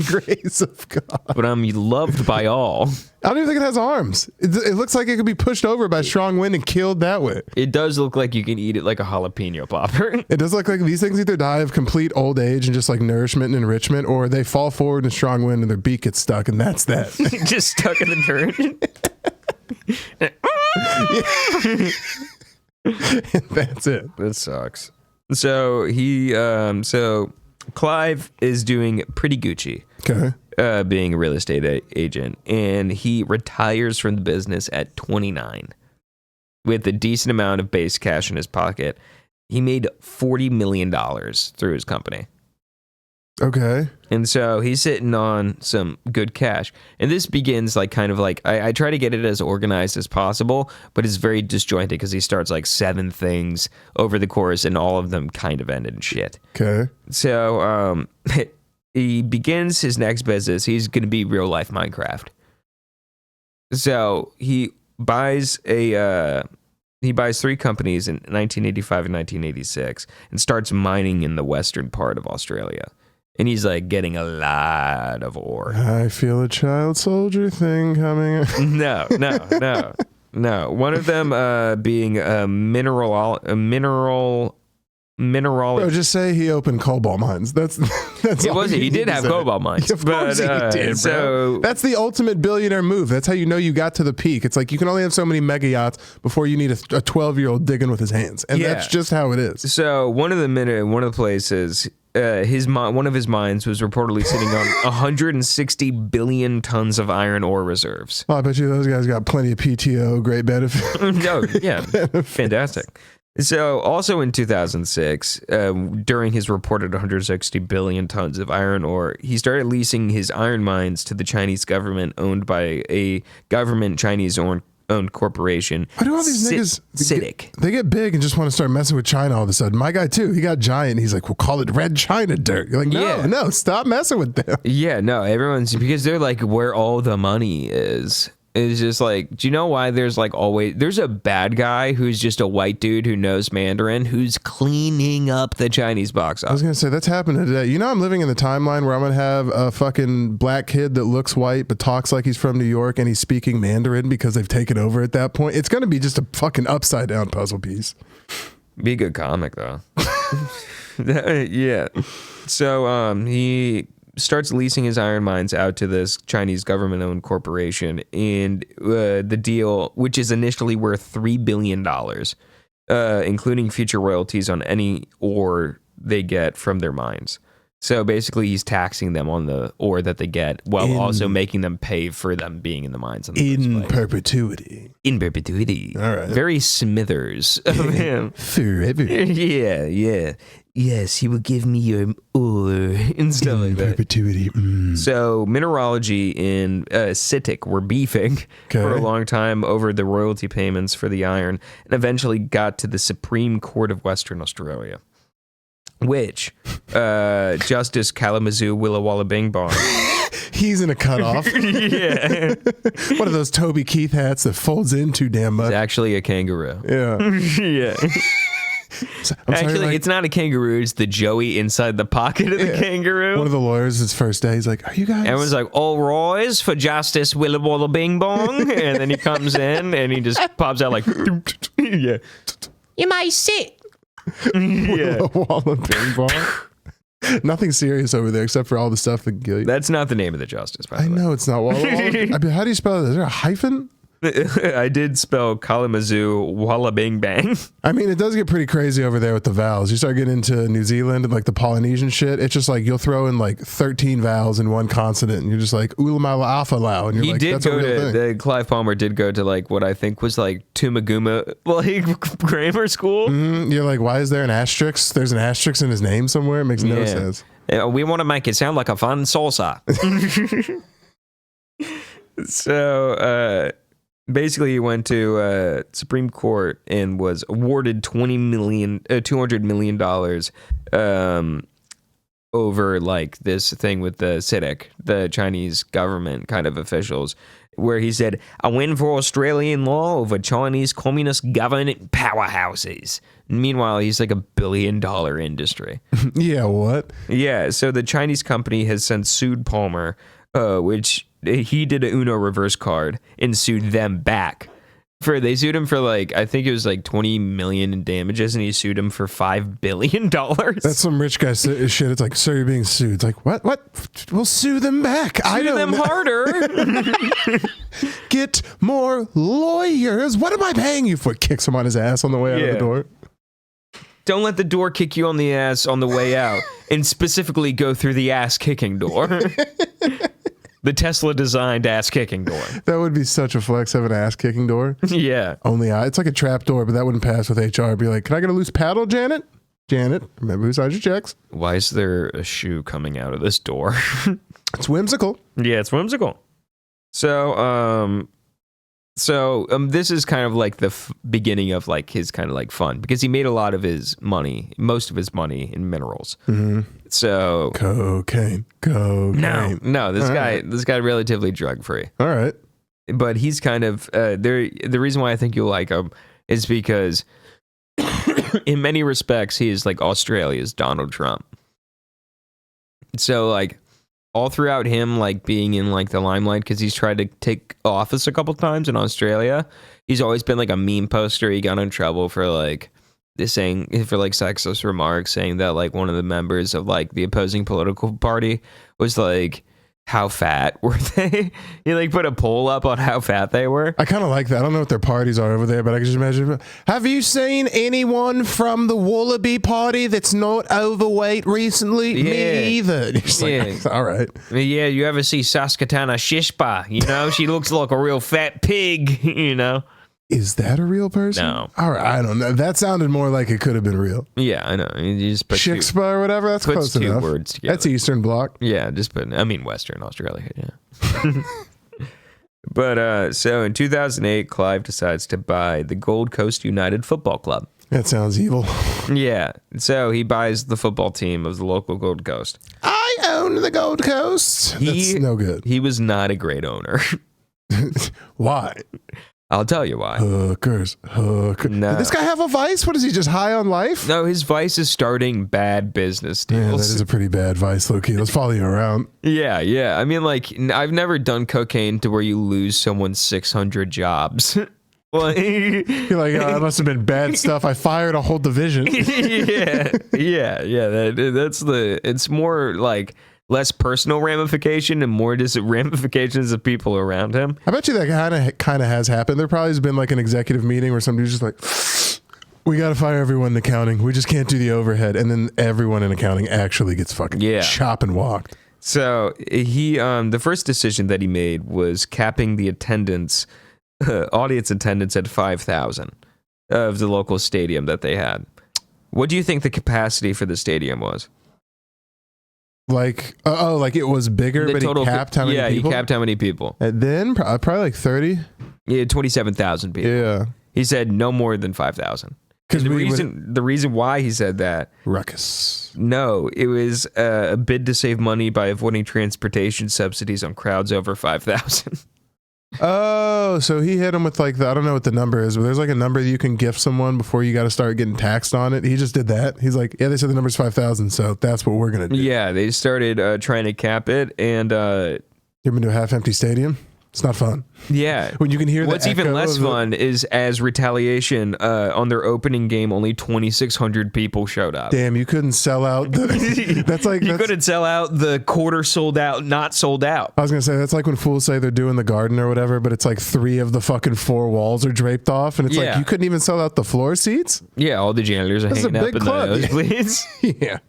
grace of God. But I'm loved by all. I don't even think it has arms. It looks like it could be pushed over by strong wind and killed that way. It does look like you can eat it like a jalapeno popper. It does look like these things either die of complete old age and just like nourishment and enrichment, or they fall forward in strong wind and their beak gets stuck, and that's that. Just stuck in the dirt. That's it. That sucks. So so Clive is doing pretty Gucci. Okay. Being a real estate agent, and he retires from the business at 29 with a decent amount of base cash in his pocket. He made $40 million through his company. Okay. And so he's sitting on some good cash. And this begins like kind of like, I try to get it as organized as possible, but it's very disjointed because he starts like 7 things over the course and all of them kind of end in shit. Okay. So he begins his next business. He's going to be real life Minecraft. So he buys 3 companies in 1985 and 1986 and starts mining in the western part of Australia. And he's like getting a lot of ore. I feel a child soldier thing coming. No. One of them being a mineralogy. Bro, just say he opened cobalt mines. That's it was he did have cobalt mines. Of course he did, bro. So that's the ultimate billionaire move. That's how you know you got to the peak. It's like you can only have so many mega yachts before you need a 12-year-old digging with his hands, and that's just how it is. So one of the places. One of his mines was reportedly sitting on 160 billion tons of iron ore reserves. Oh, I bet you those guys got plenty of PTO, great benefit. No, yeah, fantastic. So also in 2006, during his reported 160 billion tons of iron ore, he started leasing his iron mines to the Chinese government, owned by a government Chinese-owned corporation. Why do all these niggas CITIC? They get big and just want to start messing with China all of a sudden. My guy too, he got giant. He's like, we'll call it Red China dirt. You're like, no, stop messing with them. Yeah, no, because they're like where all the money is. It's just like, do you know why there's a bad guy who's just a white dude who knows Mandarin who's cleaning up the Chinese box office? I was going to say, that's happening today. You know, I'm living in the timeline where I'm going to have a fucking black kid that looks white but talks like he's from New York and he's speaking Mandarin because they've taken over at that point. It's going to be just a fucking upside down puzzle piece. Be a good comic though. Yeah. So he starts leasing his iron mines out to this Chinese government-owned corporation, and the deal, which is initially worth $3 billion, including future royalties on any ore they get from their mines. So basically, he's taxing them on the ore that they get, while also making them pay for them being in the mines. In perpetuity. In perpetuity. All right. Very Smithers of him. Forever. Yeah. Yes, he will give me your ore and stuff like that. Perpetuity. So mineralogy and CITIC were beefing for a long time over the royalty payments for the iron, and eventually got to the Supreme Court of Western Australia, which Justice Kalamazoo Willa Walla Bing Bong. He's in a cutoff. Yeah. One of those Toby Keith hats that folds in too damn much. It's actually a kangaroo. Yeah. Yeah. Actually, it's not a kangaroo. It's the Joey inside the pocket of the kangaroo. One of the lawyers, his first day, he's like, "Are you guys?" Everyone's like, "All rise for Justice Willa Walla Bing Bong," and then he comes in and he just pops out like, "Yeah, you may sit." Yeah, Walla Bing Bong. Nothing serious over there except for all the stuff that can kill you. That's not the name of the justice. By the way. I know it's not Walla Walla. I mean, how do you spell it? Is there a hyphen? I did spell Kalamazoo Walla Bing Bang. I mean, it does get pretty crazy over there with the vowels. You start getting into New Zealand and like the Polynesian shit. It's just like you'll throw in like 13 vowels in one consonant, and you're just like Ulamala Alpha Lau, and you're like, that's a real thing. Clive Palmer did go to like what I think was like Tumaguma like grammar school. You're like, why is there an asterisk? There's an asterisk in his name somewhere. It makes no sense. We want to make it sound like a fun salsa. So basically, he went to Supreme Court and was awarded $200 million over like this thing with the CITIC, the Chinese government kind of officials, where he said, "I win for Australian law over Chinese communist government powerhouses." Meanwhile, he's like $1 billion industry. Yeah, what? Yeah, so the Chinese company has since sued Palmer, which he did a Uno reverse card and sued them back. They sued him for like, I think it was like 20 million in damages, and he sued him for $5 billion. That's some rich guy shit. It's like, sir, you're being sued. It's like, what? We'll sue them back. Sue them harder. Get more lawyers. What am I paying you for? Kicks him on his ass on the way out of the door. Don't let the door kick you on the ass on the way out, and specifically go through the ass kicking door. The Tesla designed ass kicking door. That would be such a flex, have an ass kicking door. Yeah. It's like a trap door, but that wouldn't pass with HR. It'd be like, can I get a loose paddle, Janet? Janet, remember who signs your checks? Why is there a shoe coming out of this door? It's whimsical. Yeah, it's whimsical. So this is kind of like the beginning of like his kind of like fun, because he made a lot of his money, most of his money in minerals. Mm-hmm. So cocaine. No, this guy relatively drug free. All right, but he's kind of the reason why I think you'll like him is because in many respects he is like Australia's Donald Trump. So like, all throughout him like being in like the limelight, because he's tried to take office a couple times in Australia, he's always been like a meme poster. He got in trouble for like sexist remarks, saying that like one of the members of like the opposing political party was like, how fat were they? He like put a poll up on how fat they were. I kind of like that. I don't know what their parties are over there, but I can just imagine. Have you seen anyone from the Wallaby Party that's not overweight recently? Yeah. Me either. Like, all right. Yeah, you ever see Saskatana Shishpa? You know, she looks like a real fat pig, you know? Is that a real person? No. All right, I don't know. That sounded more like it could have been real. Yeah, I know. You just put Shixpa or whatever. That's close two enough. words together. That's Eastern Bloc. Yeah, Western Australia. Yeah. But so in 2008, Clive decides to buy the Gold Coast United Football Club. That sounds evil. Yeah. So he buys the football team of the local Gold Coast. I own the Gold Coast. That's no good. He was not a great owner. Why? I'll tell you why. Hookers. No. Did this guy have a vice? What is he, just high on life? No, his vice is starting bad business deals. Yeah, that is a pretty bad vice, low-key. Let's follow you around. Yeah. I mean, like, I've never done cocaine to where you lose someone's 600 jobs. Well, you're like, it must have been bad stuff. I fired a whole division. Yeah. It's more like less personal ramification and more just ramifications of people around him. I bet you that kind of has happened. There probably has been like an executive meeting where somebody's just like, We got to fire everyone in accounting. We just can't do the overhead. And then everyone in accounting actually gets fucking chop and walked. So he, the first decision that he made was capping the attendance, audience attendance at 5,000 of the local stadium that they had. What do you think the capacity for the stadium was? Like, like it was bigger, but he capped how many people? Yeah, he capped how many people. And then probably like 30. Yeah, 27,000 people. Yeah. He said no more than 5,000. Because the reason why he said that, ruckus. No, it was a bid to save money by avoiding transportation subsidies on crowds over 5,000. Oh, so he hit him with like I don't know what the number is, but there's like a number that you can gift someone before you got to start getting taxed on it. He just did that. He's like, yeah, they said the number's 5,000, so that's what we're gonna do. Yeah, they started trying to cap it, and you've been to a half-empty stadium. It's not fun. Yeah. When you can hear what's even less fun is as retaliation on their opening game, only 2,600 people showed up. Damn, you couldn't sell out. You couldn't sell out the quarter sold out, not sold out. I was gonna say that's like when fools say they're doing the garden or whatever, but it's like 3 of the fucking 4 walls are draped off, and it's like you couldn't even sell out the floor seats. Yeah, all the janitors are hanging up in the nosebleeds. Yeah,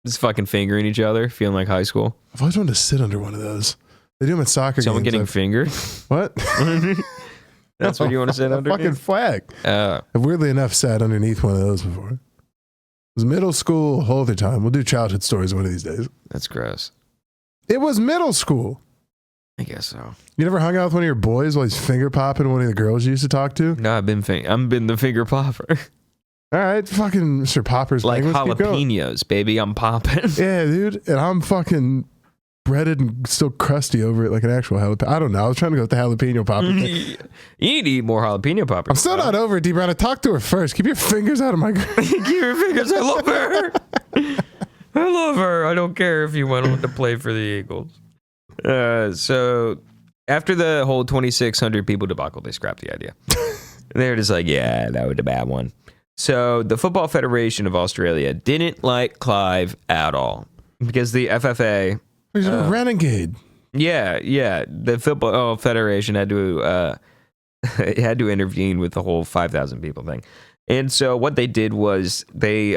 just fucking fingering each other, feeling like high school. I've always wanted to sit under one of those. They do them at soccer games. Someone getting fingered? What? That's what you want to sit under? Fucking flag. I've weirdly enough sat underneath one of those before. It was middle school, whole other time. We'll do childhood stories one of these days. That's gross. It was middle school. I guess so. You never hung out with one of your boys while he's finger popping one of the girls you used to talk to? No, I've been the finger popper. All right, fucking Mr. Popper's like jalapenos, baby. I'm popping. Yeah, dude. And I'm fucking breaded and still crusty over it like an actual jalapeno. I don't know. I was trying to go with the jalapeno popper thing. You need to eat more jalapeno poppers. I'm still not over it, D. Brown. I talked to her first. Keep your fingers out of my... Keep your fingers. I love her. I love her. I don't care if you went on to play for the Eagles. So after the whole 2,600 people debacle, they scrapped the idea. They were just like, yeah, that was a bad one. So the Football Federation of Australia didn't like Clive at all because the FFA... He's a renegade. Yeah. The Football Federation had to intervene with the whole 5,000 people thing. And so what they did was they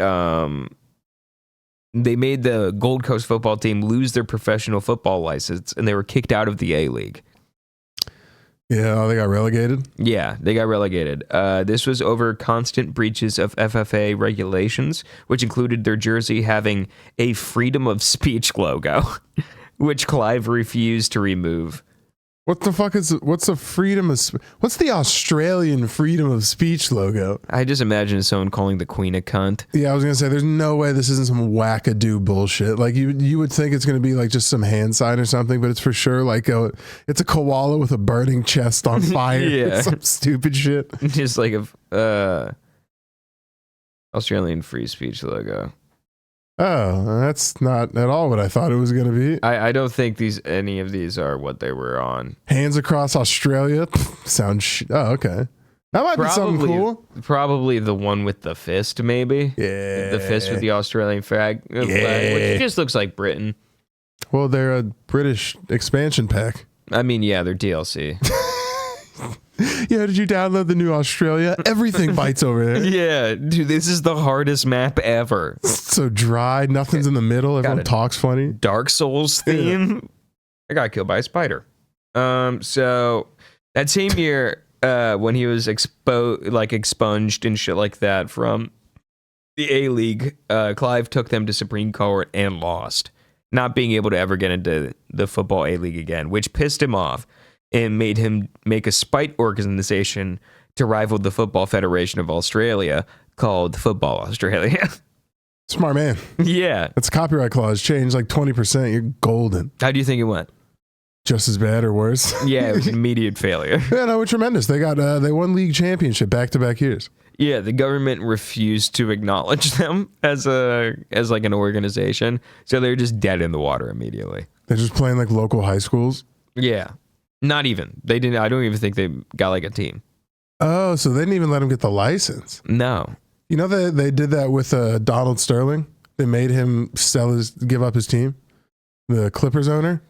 made the Gold Coast football team lose their professional football license, and they were kicked out of the A-League. Yeah, they got relegated? Yeah, they got relegated. This was over constant breaches of FFA regulations, which included their jersey having a freedom of speech logo, which Clive refused to remove. What the fuck what's the freedom of, what's the Australian freedom of speech logo? I just imagine someone calling the Queen a cunt. Yeah, I was going to say, there's no way this isn't some wackadoo bullshit. Like, you would think it's going to be like just some hand sign or something, but it's for sure like it's a koala with a burning chest on fire. Yeah. Some stupid shit. Just like a Australian free speech logo. Oh, that's not at all what I thought it was going to be. I don't think any of these are what they were on. Hands across Australia. Oh, okay. That might be something cool. Probably the one with the fist, maybe. Yeah. The fist with the Australian flag, which just looks like Britain. Well, they're a British expansion pack. I mean, yeah, they're DLC. Yeah, did you download the new Australia? Everything bites over there. Yeah, dude, this is the hardest map ever. So dry, nothing's in the middle. Everyone talks funny. Dark Souls theme. Yeah. I got killed by a spider. So that same year, when he was expunged and shit like that from the A-League, Clive took them to Supreme Court and lost, not being able to ever get into the Football A-League again, which pissed him off and made him make a spite organization to rival the Football Federation of Australia called Football Australia. Smart man. Yeah. That's a copyright clause. Change like 20%. You're golden. How do you think it went? Just as bad or worse? Yeah, it was immediate failure. Yeah, no, we're tremendous. They got they won league championship back-to-back years. Yeah, the government refused to acknowledge them as like an organization, so they were just dead in the water immediately. They're just playing like local high schools? Yeah. Not even. They didn't. I don't even think they got like a team. Oh, so they didn't even let him get the license. No. You know that they did that with Donald Sterling? They made him give up his team, the Clippers owner.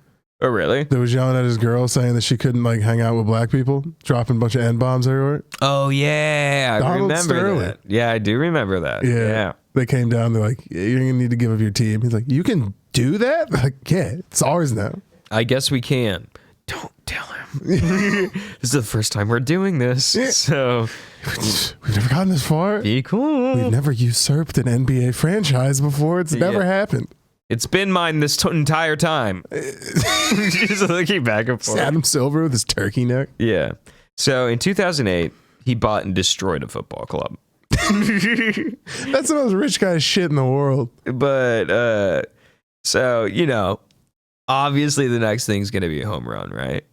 Oh, really? That was yelling at his girl saying that she couldn't like hang out with black people, dropping a bunch of N-bombs everywhere. Oh, yeah. I Donald remember Sterling. that. Yeah, I do remember that. Yeah. They came down. They're like, you're going to need to give up your team. He's like, you can do that? Like, yeah, it's ours now. I guess we can. Don't tell him. This is the first time we're doing this. Yeah. So we've never gotten this far. be cool. We've never usurped an NBA franchise before. It's never happened. It's been mine this entire time. Just looking back and forth. Adam Silver with his turkey neck. Yeah. So in 2008, he bought and destroyed a football club. That's the most rich guy shit in the world. But so, you know, obviously the next thing's going to be a home run, right?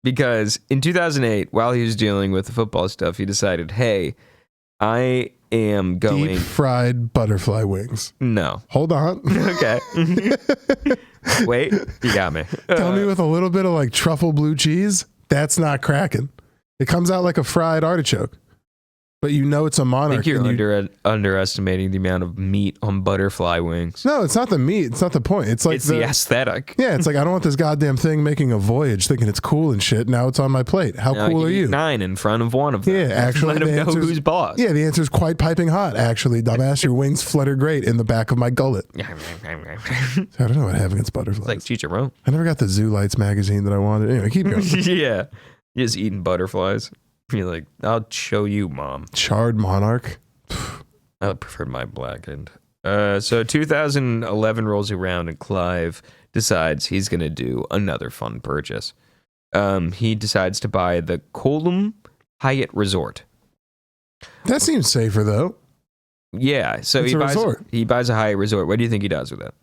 Because in 2008, while he was dealing with the football stuff, he decided, hey, I am going... Deep fried butterfly wings. No. Hold on. Okay. Wait, you got me. Tell me with a little bit of like truffle blue cheese, that's not cracking. It comes out like a fried artichoke. But you know it's a I monarch. think you're underestimating the amount of meat on butterfly wings. No, it's not the meat. It's not the point. It's like It's the aesthetic. Yeah, it's like, I don't want this goddamn thing making a voyage thinking it's cool and shit. Now it's on my plate. How Now cool I are can eat you? 9 in front of one of them. Yeah, actually, Let him the know answer's- who's boss. Yeah, the answer is quite piping hot, actually. Dumbass, your wings flutter great in the back of my gullet. It's I don't know what I have against butterflies. like chicharron. I never got the Zoo Lights magazine that I wanted. Anyway, keep going. Yeah. You're just eating butterflies. You're like, I'll show you, Mom. Charred monarch. I preferred my blackened. So 2011 rolls around and Clive decides he's going to do another fun purchase. He decides to buy the Colum Hyatt Resort. That seems safer, though. Yeah, so It's a resort. he buys a Hyatt Resort. What do you think he does with it?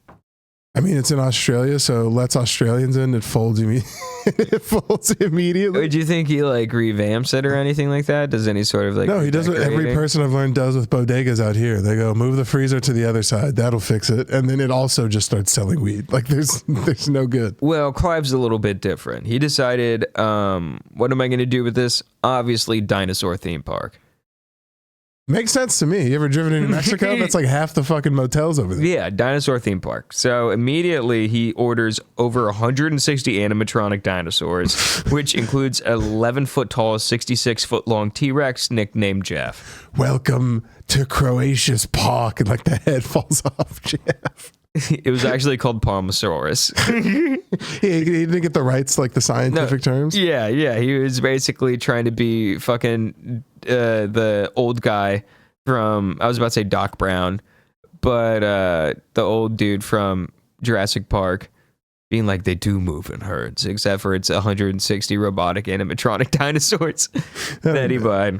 I mean, it's in Australia, so lets Australians in. It folds it folds immediately. Do you think he like revamps it or anything like that? Does any sort of like No, he does what every redecorating? person I've learned does with bodegas out here. They go, move the freezer to the other side. That'll fix it. And then it also just starts selling weed. Like there's no good. Well, Clive's a little bit different. He decided, what am I going to do with this? Obviously, dinosaur theme park. Makes sense to me. You ever driven in New Mexico? That's like half the fucking motels over there. Yeah, dinosaur theme park. So immediately he orders over 160 animatronic dinosaurs, which includes an 11-foot tall, 66-foot-long T-Rex nicknamed Jeff. Welcome to Croatia's park. And like the head falls off Jeff. It was actually called Palmosaurus. He didn't get the rights, like the scientific terms. Yeah. He was basically trying to be fucking the old guy from, I was about to say Doc Brown, but the old dude from Jurassic Park, being like, they do move in herds, except for it's 160 robotic animatronic dinosaurs that he bought.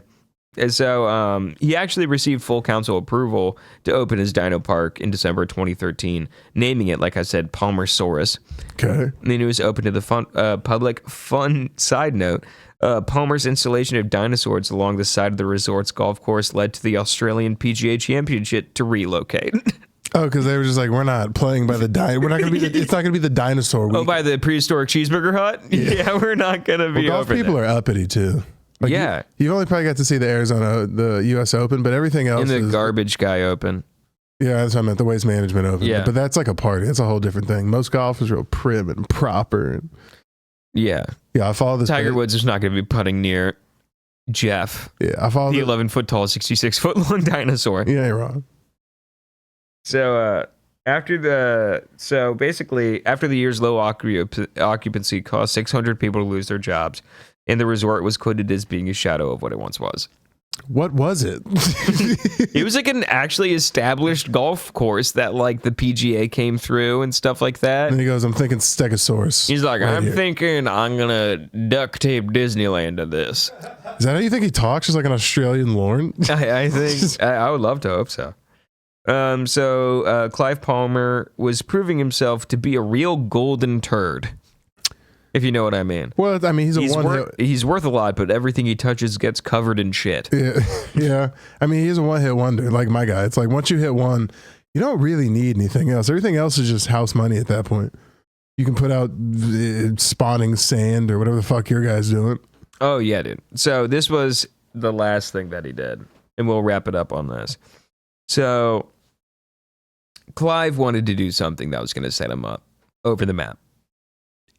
And so he actually received full council approval to open his dino park in December 2013, naming it, like I said, Palmersaurus. Okay. And then it was open to the public. Fun side note, Palmer's installation of dinosaurs along the side of the resort's golf course led to the Australian PGA Championship to relocate. Oh, because they were just like, we're not playing by the We're not gonna be. It's not gonna be the dinosaur week. Oh, by the prehistoric cheeseburger hut? Yeah, we're not going to be Golf over people there. are uppity too. Like Yeah. you only probably got to see the U.S. Open, but everything else In the is garbage guy open. Yeah, that's what I meant. The Waste Management Open. Yeah. But that's like a party. That's a whole different thing. Most golf is real prim and proper. And Yeah. yeah, I follow this. Tiger Woods is not going to be putting near Jeff, Yeah, I follow the the 11-foot tall, 66-foot-long dinosaur. You ain't wrong. So after the year's low occupancy caused 600 people to lose their jobs, and the resort was quoted as being a shadow of what it once was. What was it? It was like an actually established golf course that like the PGA came through and stuff like that. And he goes, I'm thinking Stegosaurus. He's like, right I'm here." thinking I'm gonna duct tape Disneyland to this. Is that how you think he talks? Just like an Australian Lorne? I think I would love to hope so. So Clive Palmer was proving himself to be a real golden turd, if you know what I mean. Well, I mean, He's worth a lot, but everything he touches gets covered in shit. Yeah. I mean, he's a one-hit wonder, like my guy. It's like once you hit one, you don't really need anything else. Everything else is just house money at that point. You can put out spawning sand or whatever the fuck your guy's doing. Oh, yeah, dude. So this was the last thing that he did, and we'll wrap it up on this. So Clive wanted to do something that was going to set him up. over the map.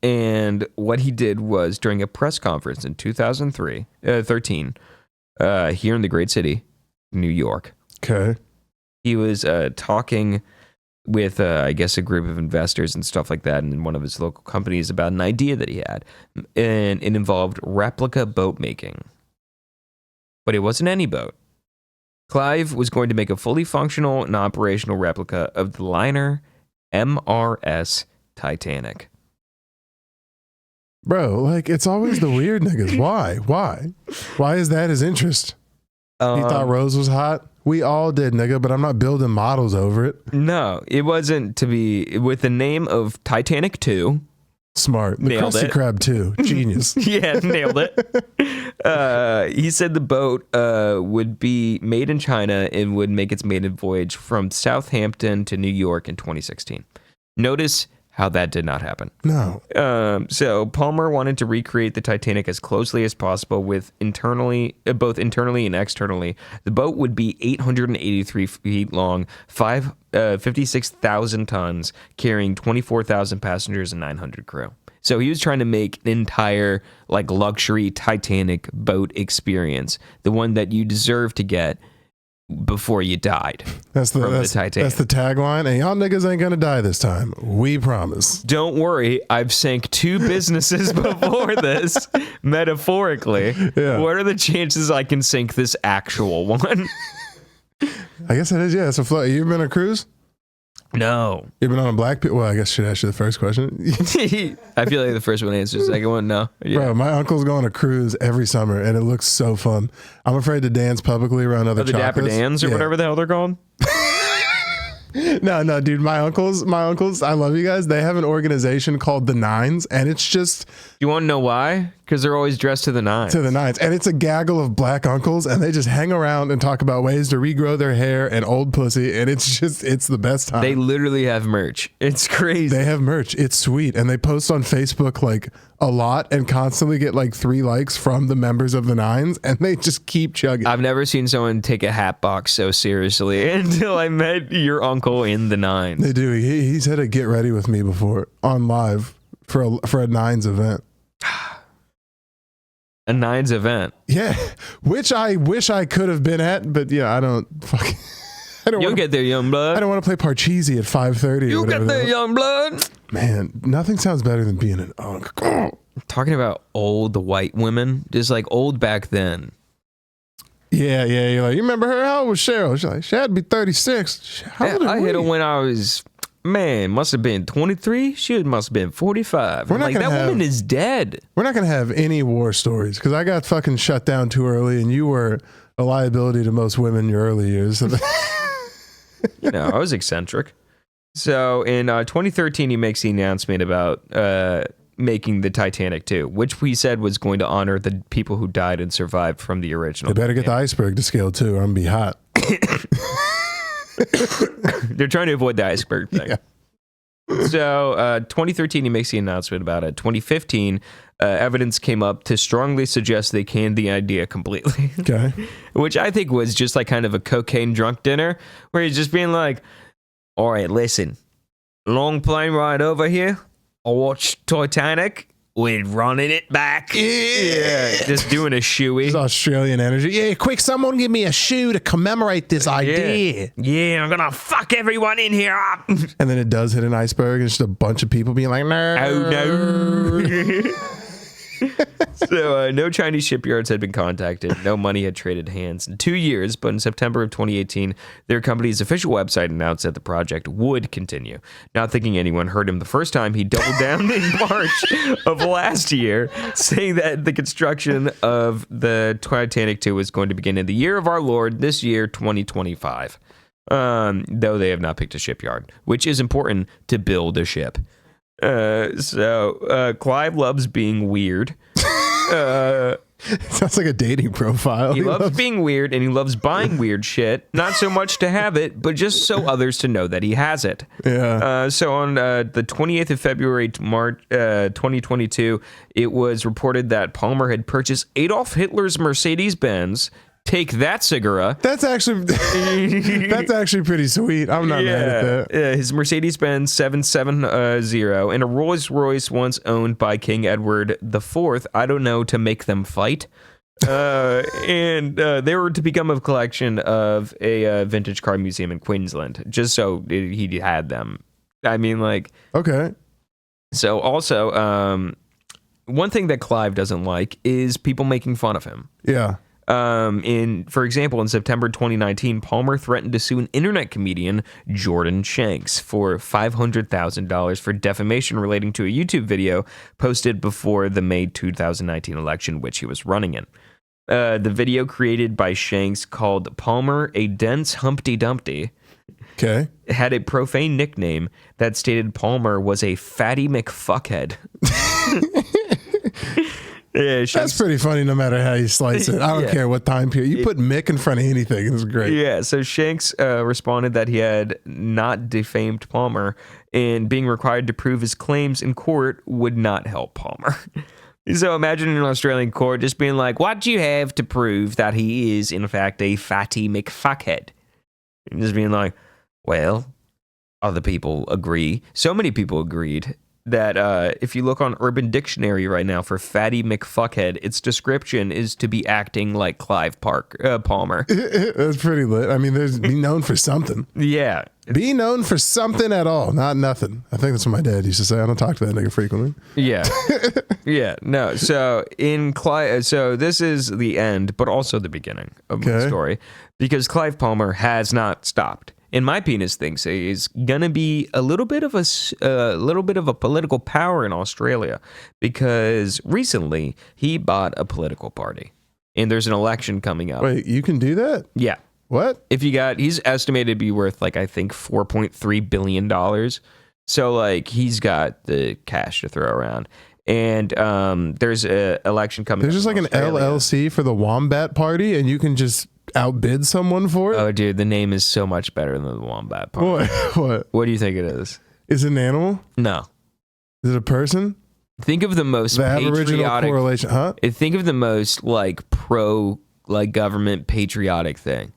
And what he did was, during a press conference in 2013, here in the great city, New York. Okay. He was talking with, I guess, a group of investors and stuff like that in one of his local companies about an idea that he had. And it involved replica boat making. But it wasn't any boat. Clive was going to make a fully functional and operational replica of the liner MRS Titanic. Bro, like, it's always the weird niggas. Why is that his interest? He thought Rose was hot. We all did, nigga, but I'm not building models over it. No, it wasn't to be with the name of Titanic 2. Smart. The Nailed Krusty it. Krab 2. Genius. Yeah, nailed it. He said the boat would be made in China and would make its maiden voyage from Southampton to New York in 2016. Notice how that did not happen. No. So Palmer wanted to recreate the Titanic as closely as possible with both internally and externally. The boat would be 883 feet long, 56,000 tons, carrying 24,000 passengers and 900 crew. So he was trying to make an entire like luxury Titanic boat experience, the one that you deserve to get before you died. That's the tagline. And y'all niggas ain't gonna die this time. We promise. Don't worry, I've sank 2 businesses before this, metaphorically. Yeah. What are the chances I can sink this actual one? I guess it is, yeah. It's a float. You ever been on a cruise? No. You been on a black well, I guess I should ask you the first question. I feel like the first one answers the second one. No. Yeah. Bro, my uncle's going on a cruise every summer and it looks so fun. I'm afraid to dance publicly around other the chocolates. Dapper Dans or whatever the hell they're called? No, dude. My uncles, I love you guys. They have an organization called the Nines, and it's just. You want to know why? Because they're always dressed to the nines. To the nines. And it's a gaggle of black uncles, and they just hang around and talk about ways to regrow their hair and old pussy, and it's the best time. They literally have merch. It's crazy. They have merch. It's sweet. And they post on Facebook like a lot and constantly get like 3 likes from the members of the Nines, and they just keep chugging. I've never seen someone take a hat box so seriously until I met your uncle in the Nines. They do. He's had a get ready with me before on live for a Nines event. A Nines event. Yeah, which I wish I could have been at, but yeah, I don't fucking. You'll get there, young blood. I don't want to play Parcheesi at 5:30. You get there, young blood. Man, nothing sounds better than being an uncle. Talking about old white women, just like old back then. Yeah. You're like, you remember her? How old was Cheryl? She's like, she had to be 36. How old I hit her when I was, must have been 23. She must have been 45. I'm like, that woman is dead. We're not going to have any war stories because I got fucking shut down too early and you were a liability to most women in your early years. I was eccentric. So in 2013, he makes the announcement about making the Titanic 2, which we said was going to honor the people who died and survived from the original. They better get the iceberg to scale too, or I'm going to be hot. They're trying to avoid the iceberg thing. Yeah. So 2013, he makes the announcement about it. 2015, evidence came up to strongly suggest they canned the idea completely. Okay. Which I think was just like kind of a cocaine drunk dinner where he's just being like, all right, listen, long plane ride over here. I watched Titanic. We're running it back. Yeah. Just doing a shoey. This Australian energy. Yeah, quick, someone give me a shoe to commemorate this idea. Yeah, I'm going to fuck everyone in here up. And then it does hit an iceberg and it's just a bunch of people being like, no. Oh, no. So no Chinese shipyards had been contacted. No money had traded hands in 2 years. But in September of 2018, their company's official website announced that the project would continue. Not thinking anyone heard him the first time, he doubled down in March of last year, saying that the construction of the Titanic 2 was going to begin in the year of our Lord, this year, 2025. Though they have not picked a shipyard, which is important to build a ship. So Clive loves being weird. Sounds like a dating profile. He loves being weird and he loves buying weird shit. Not so much to have it, but just so others to know that he has it. Yeah. So on the 28th of February, March 2022, it was reported that Palmer had purchased Adolf Hitler's Mercedes-Benz Take that, Segura. That's actually pretty sweet. I'm not mad at that. His Mercedes-Benz 770 and a Rolls-Royce once owned by King Edward IV. I don't know, to make them fight. And they were to become a collection of a vintage car museum in Queensland, just so he had them. I mean, like, okay. So also, one thing that Clive doesn't like is people making fun of him. Yeah. For example, in September 2019, Palmer threatened to sue an internet comedian, Jordan Shanks, for $500,000 for defamation relating to a YouTube video posted before the May 2019 election, which he was running in. The video created by Shanks, called Palmer a Dense Humpty Dumpty, had a profane nickname that stated Palmer was a fatty McFuckhead. Yeah, that's pretty funny no matter how you slice it. I don't care what time period. You put Mick in front of anything. It's great. Yeah, so Shanks responded that he had not defamed Palmer, and being required to prove his claims in court would not help Palmer. So imagine an Australian court just being like, what do you have to prove that he is, in fact, a fatty McFuckhead? And just being like, well, other people agree. So many people agreed that if you look on Urban Dictionary right now for fatty McFuckhead, its description is to be acting like Clive Palmer. That's pretty lit. I mean, be known for something. Yeah. Be known for something at all, not nothing. I think that's what my dad used to say. I don't talk to that nigga frequently. Yeah. Yeah, no. So so this is the end, but also the beginning of the story, because Clive Palmer has not stopped. And my penis thinks is gonna be a little bit of a political power in Australia, because recently he bought a political party, and there's an election coming up. Wait, you can do that? Yeah. What? He's estimated to be worth like, I think, $4.3 billion. So like he's got the cash to throw around. And there's an election coming up. There's just like Australia. an LLC for the Wombat Party, and you can just outbid someone for it? Oh, dude, the name is so much better than the Wombat Party. What? What do you think it is? Is it an animal? No. Is it a person? Think of the most Aboriginal correlation, huh? Think of the most like pro like government patriotic thing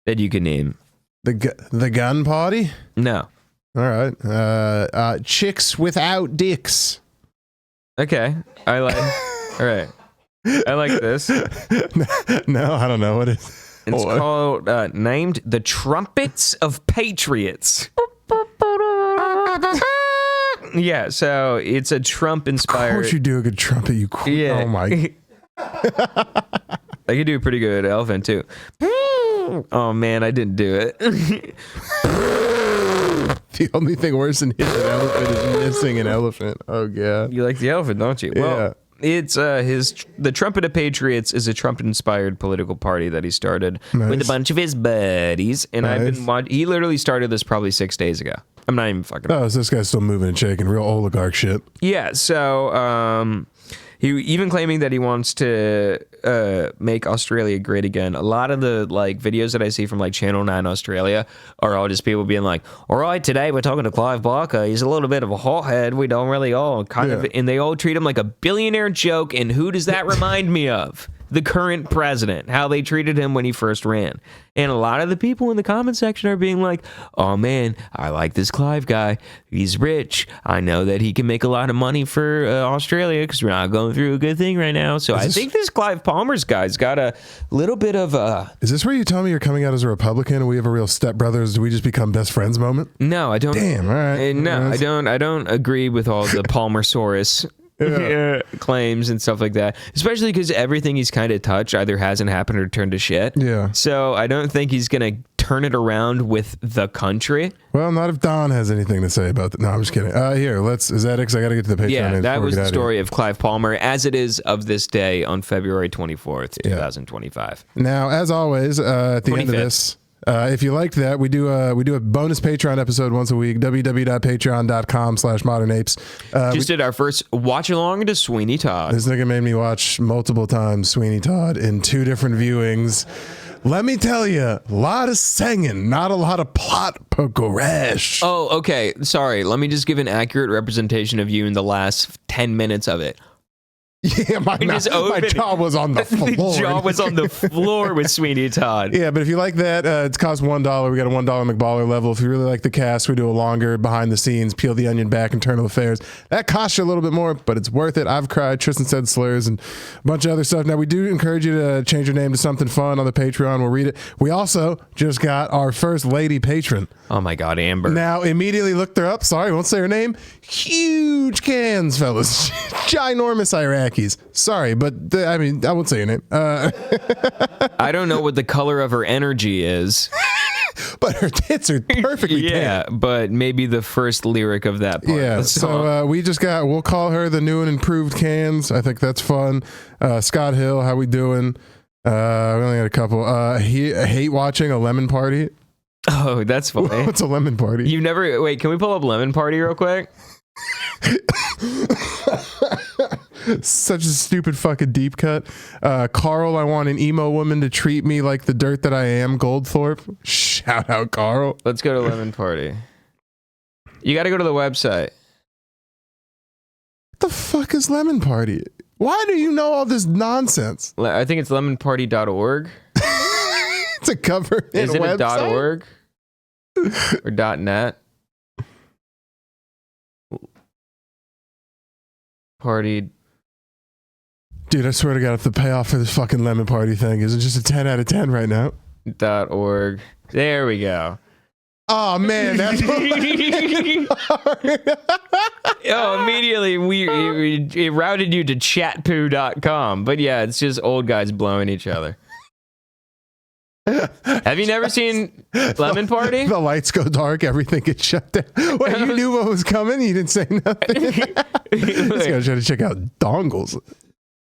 that you can name. The gun party? No. All right. Chicks without dicks. Okay. All right. I like this. No, I don't know what it is. It's called named the Trumpets of Patriots. Yeah, so it's a Trump inspired. Of course you do a good trumpet, you. Yeah. Oh my. I could do a pretty good elephant too. Oh man, I didn't do it. The only thing worse than hitting an elephant is missing an elephant. Oh god. You like the elephant, don't you? Well, yeah. It's the Trumpet of Patriots is a Trump-inspired political party that he started with a bunch of his buddies, and I've been he literally started this probably 6 days ago. I'm not even fucking. Oh, so this guy's still moving and shaking, real oligarch shit. Yeah. So he even claiming that he wants to make Australia great again. A lot of the like videos that I see from like Channel 9 Australia are all just people being like, all right, today we're talking to Clive Barker. He's a little bit of a hothead. We don't really all kind of, and they all treat him like a billionaire joke. And who does that remind me of? The current president, how they treated him when he first ran. And a lot of the people in the comment section are being like, oh man, I like this Clive guy. He's rich. I know that he can make a lot of money for Australia because we're not going through a good thing right now. So I think this Clive Palmer's guy's got a little bit of a... Is this where you tell me you're coming out as a Republican and we have a real stepbrothers, do we just become best friends moment? No, I don't. Damn, all right. No, I don't agree with all the Palmersaurus claims and stuff like that, especially because everything he's kind of touched either hasn't happened or turned to shit. Yeah. So I don't think he's gonna turn it around with the country. Well, not if Don has anything to say about that. No, I'm just kidding. Here, is that it? 'Cause I got to get to the Patreon. Yeah, that was the story of Clive Palmer as it is of this day on February 24th, 2025. Now, as always, at the 25th. End of this, if you liked that, we do a bonus Patreon episode once a week. www.patreon.com/modernapes. Just did our first watch along to Sweeney Todd. This nigga made me watch multiple times Sweeney Todd in 2 different viewings. Let me tell you, a lot of singing, not a lot of plot progress. Oh, okay. Sorry. Let me just give an accurate representation of you in the last 10 minutes of it. Yeah, my jaw was on the floor. The jaw was on the floor with Sweeney Todd. Yeah, but if you like that, it's cost $1. We got a $1 McBaller level. If you really like the cast, we do a longer behind the scenes, peel the onion back, internal affairs. That costs you a little bit more, but it's worth it. I've cried. Tristan said slurs and a bunch of other stuff. Now, we do encourage you to change your name to something fun on the Patreon. We'll read it. We also just got our first lady patron. Oh my God, Amber. Now, immediately looked her up. Sorry, won't say her name. Huge cans, fellas. Ginormous Iraqis. Sorry, but I won't say your name. I don't know what the color of her energy is. But her tits are perfectly yeah, pink. but maybe the first lyric of that part. Yeah, so we'll call her the new and improved cans. I think that's fun. Scott Hill, how we doing? We only got a couple. Hate watching a lemon party. Oh, that's funny. What's a lemon party? Wait, can we pull up lemon party real quick? Such a stupid fucking deep cut. Carl, I want an emo woman to treat me like the dirt that I am, Goldthorpe. Shout out, Carl. Let's go to lemon party. You got to go to the website. What the fuck is lemon party? Why do you know all this nonsense? I think it's lemonparty.org. It's a cover. Is it website? a .org or .net? Party. Dude, I swear to God, if the payoff for this fucking lemon party thing isn't just a 10 out of 10 right now. .org. There we go. Oh man, that's immediately it routed you to chatpoo.com. But yeah, it's just old guys blowing each other. Have you never seen Lemon Party? The lights go dark, everything gets shut down. Wait, you knew what was coming? You didn't say nothing? This guy's trying to check out dongles.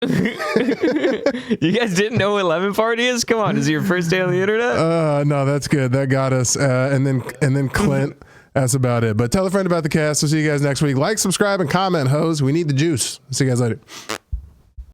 You guys didn't know what Lemon Party is? Come on, is it your first day on the internet? No, that's good. That got us. And then Clint. That's about it. But tell a friend about the cast. We'll see you guys next week. Like, subscribe, and comment, hoes. We need the juice. See you guys later.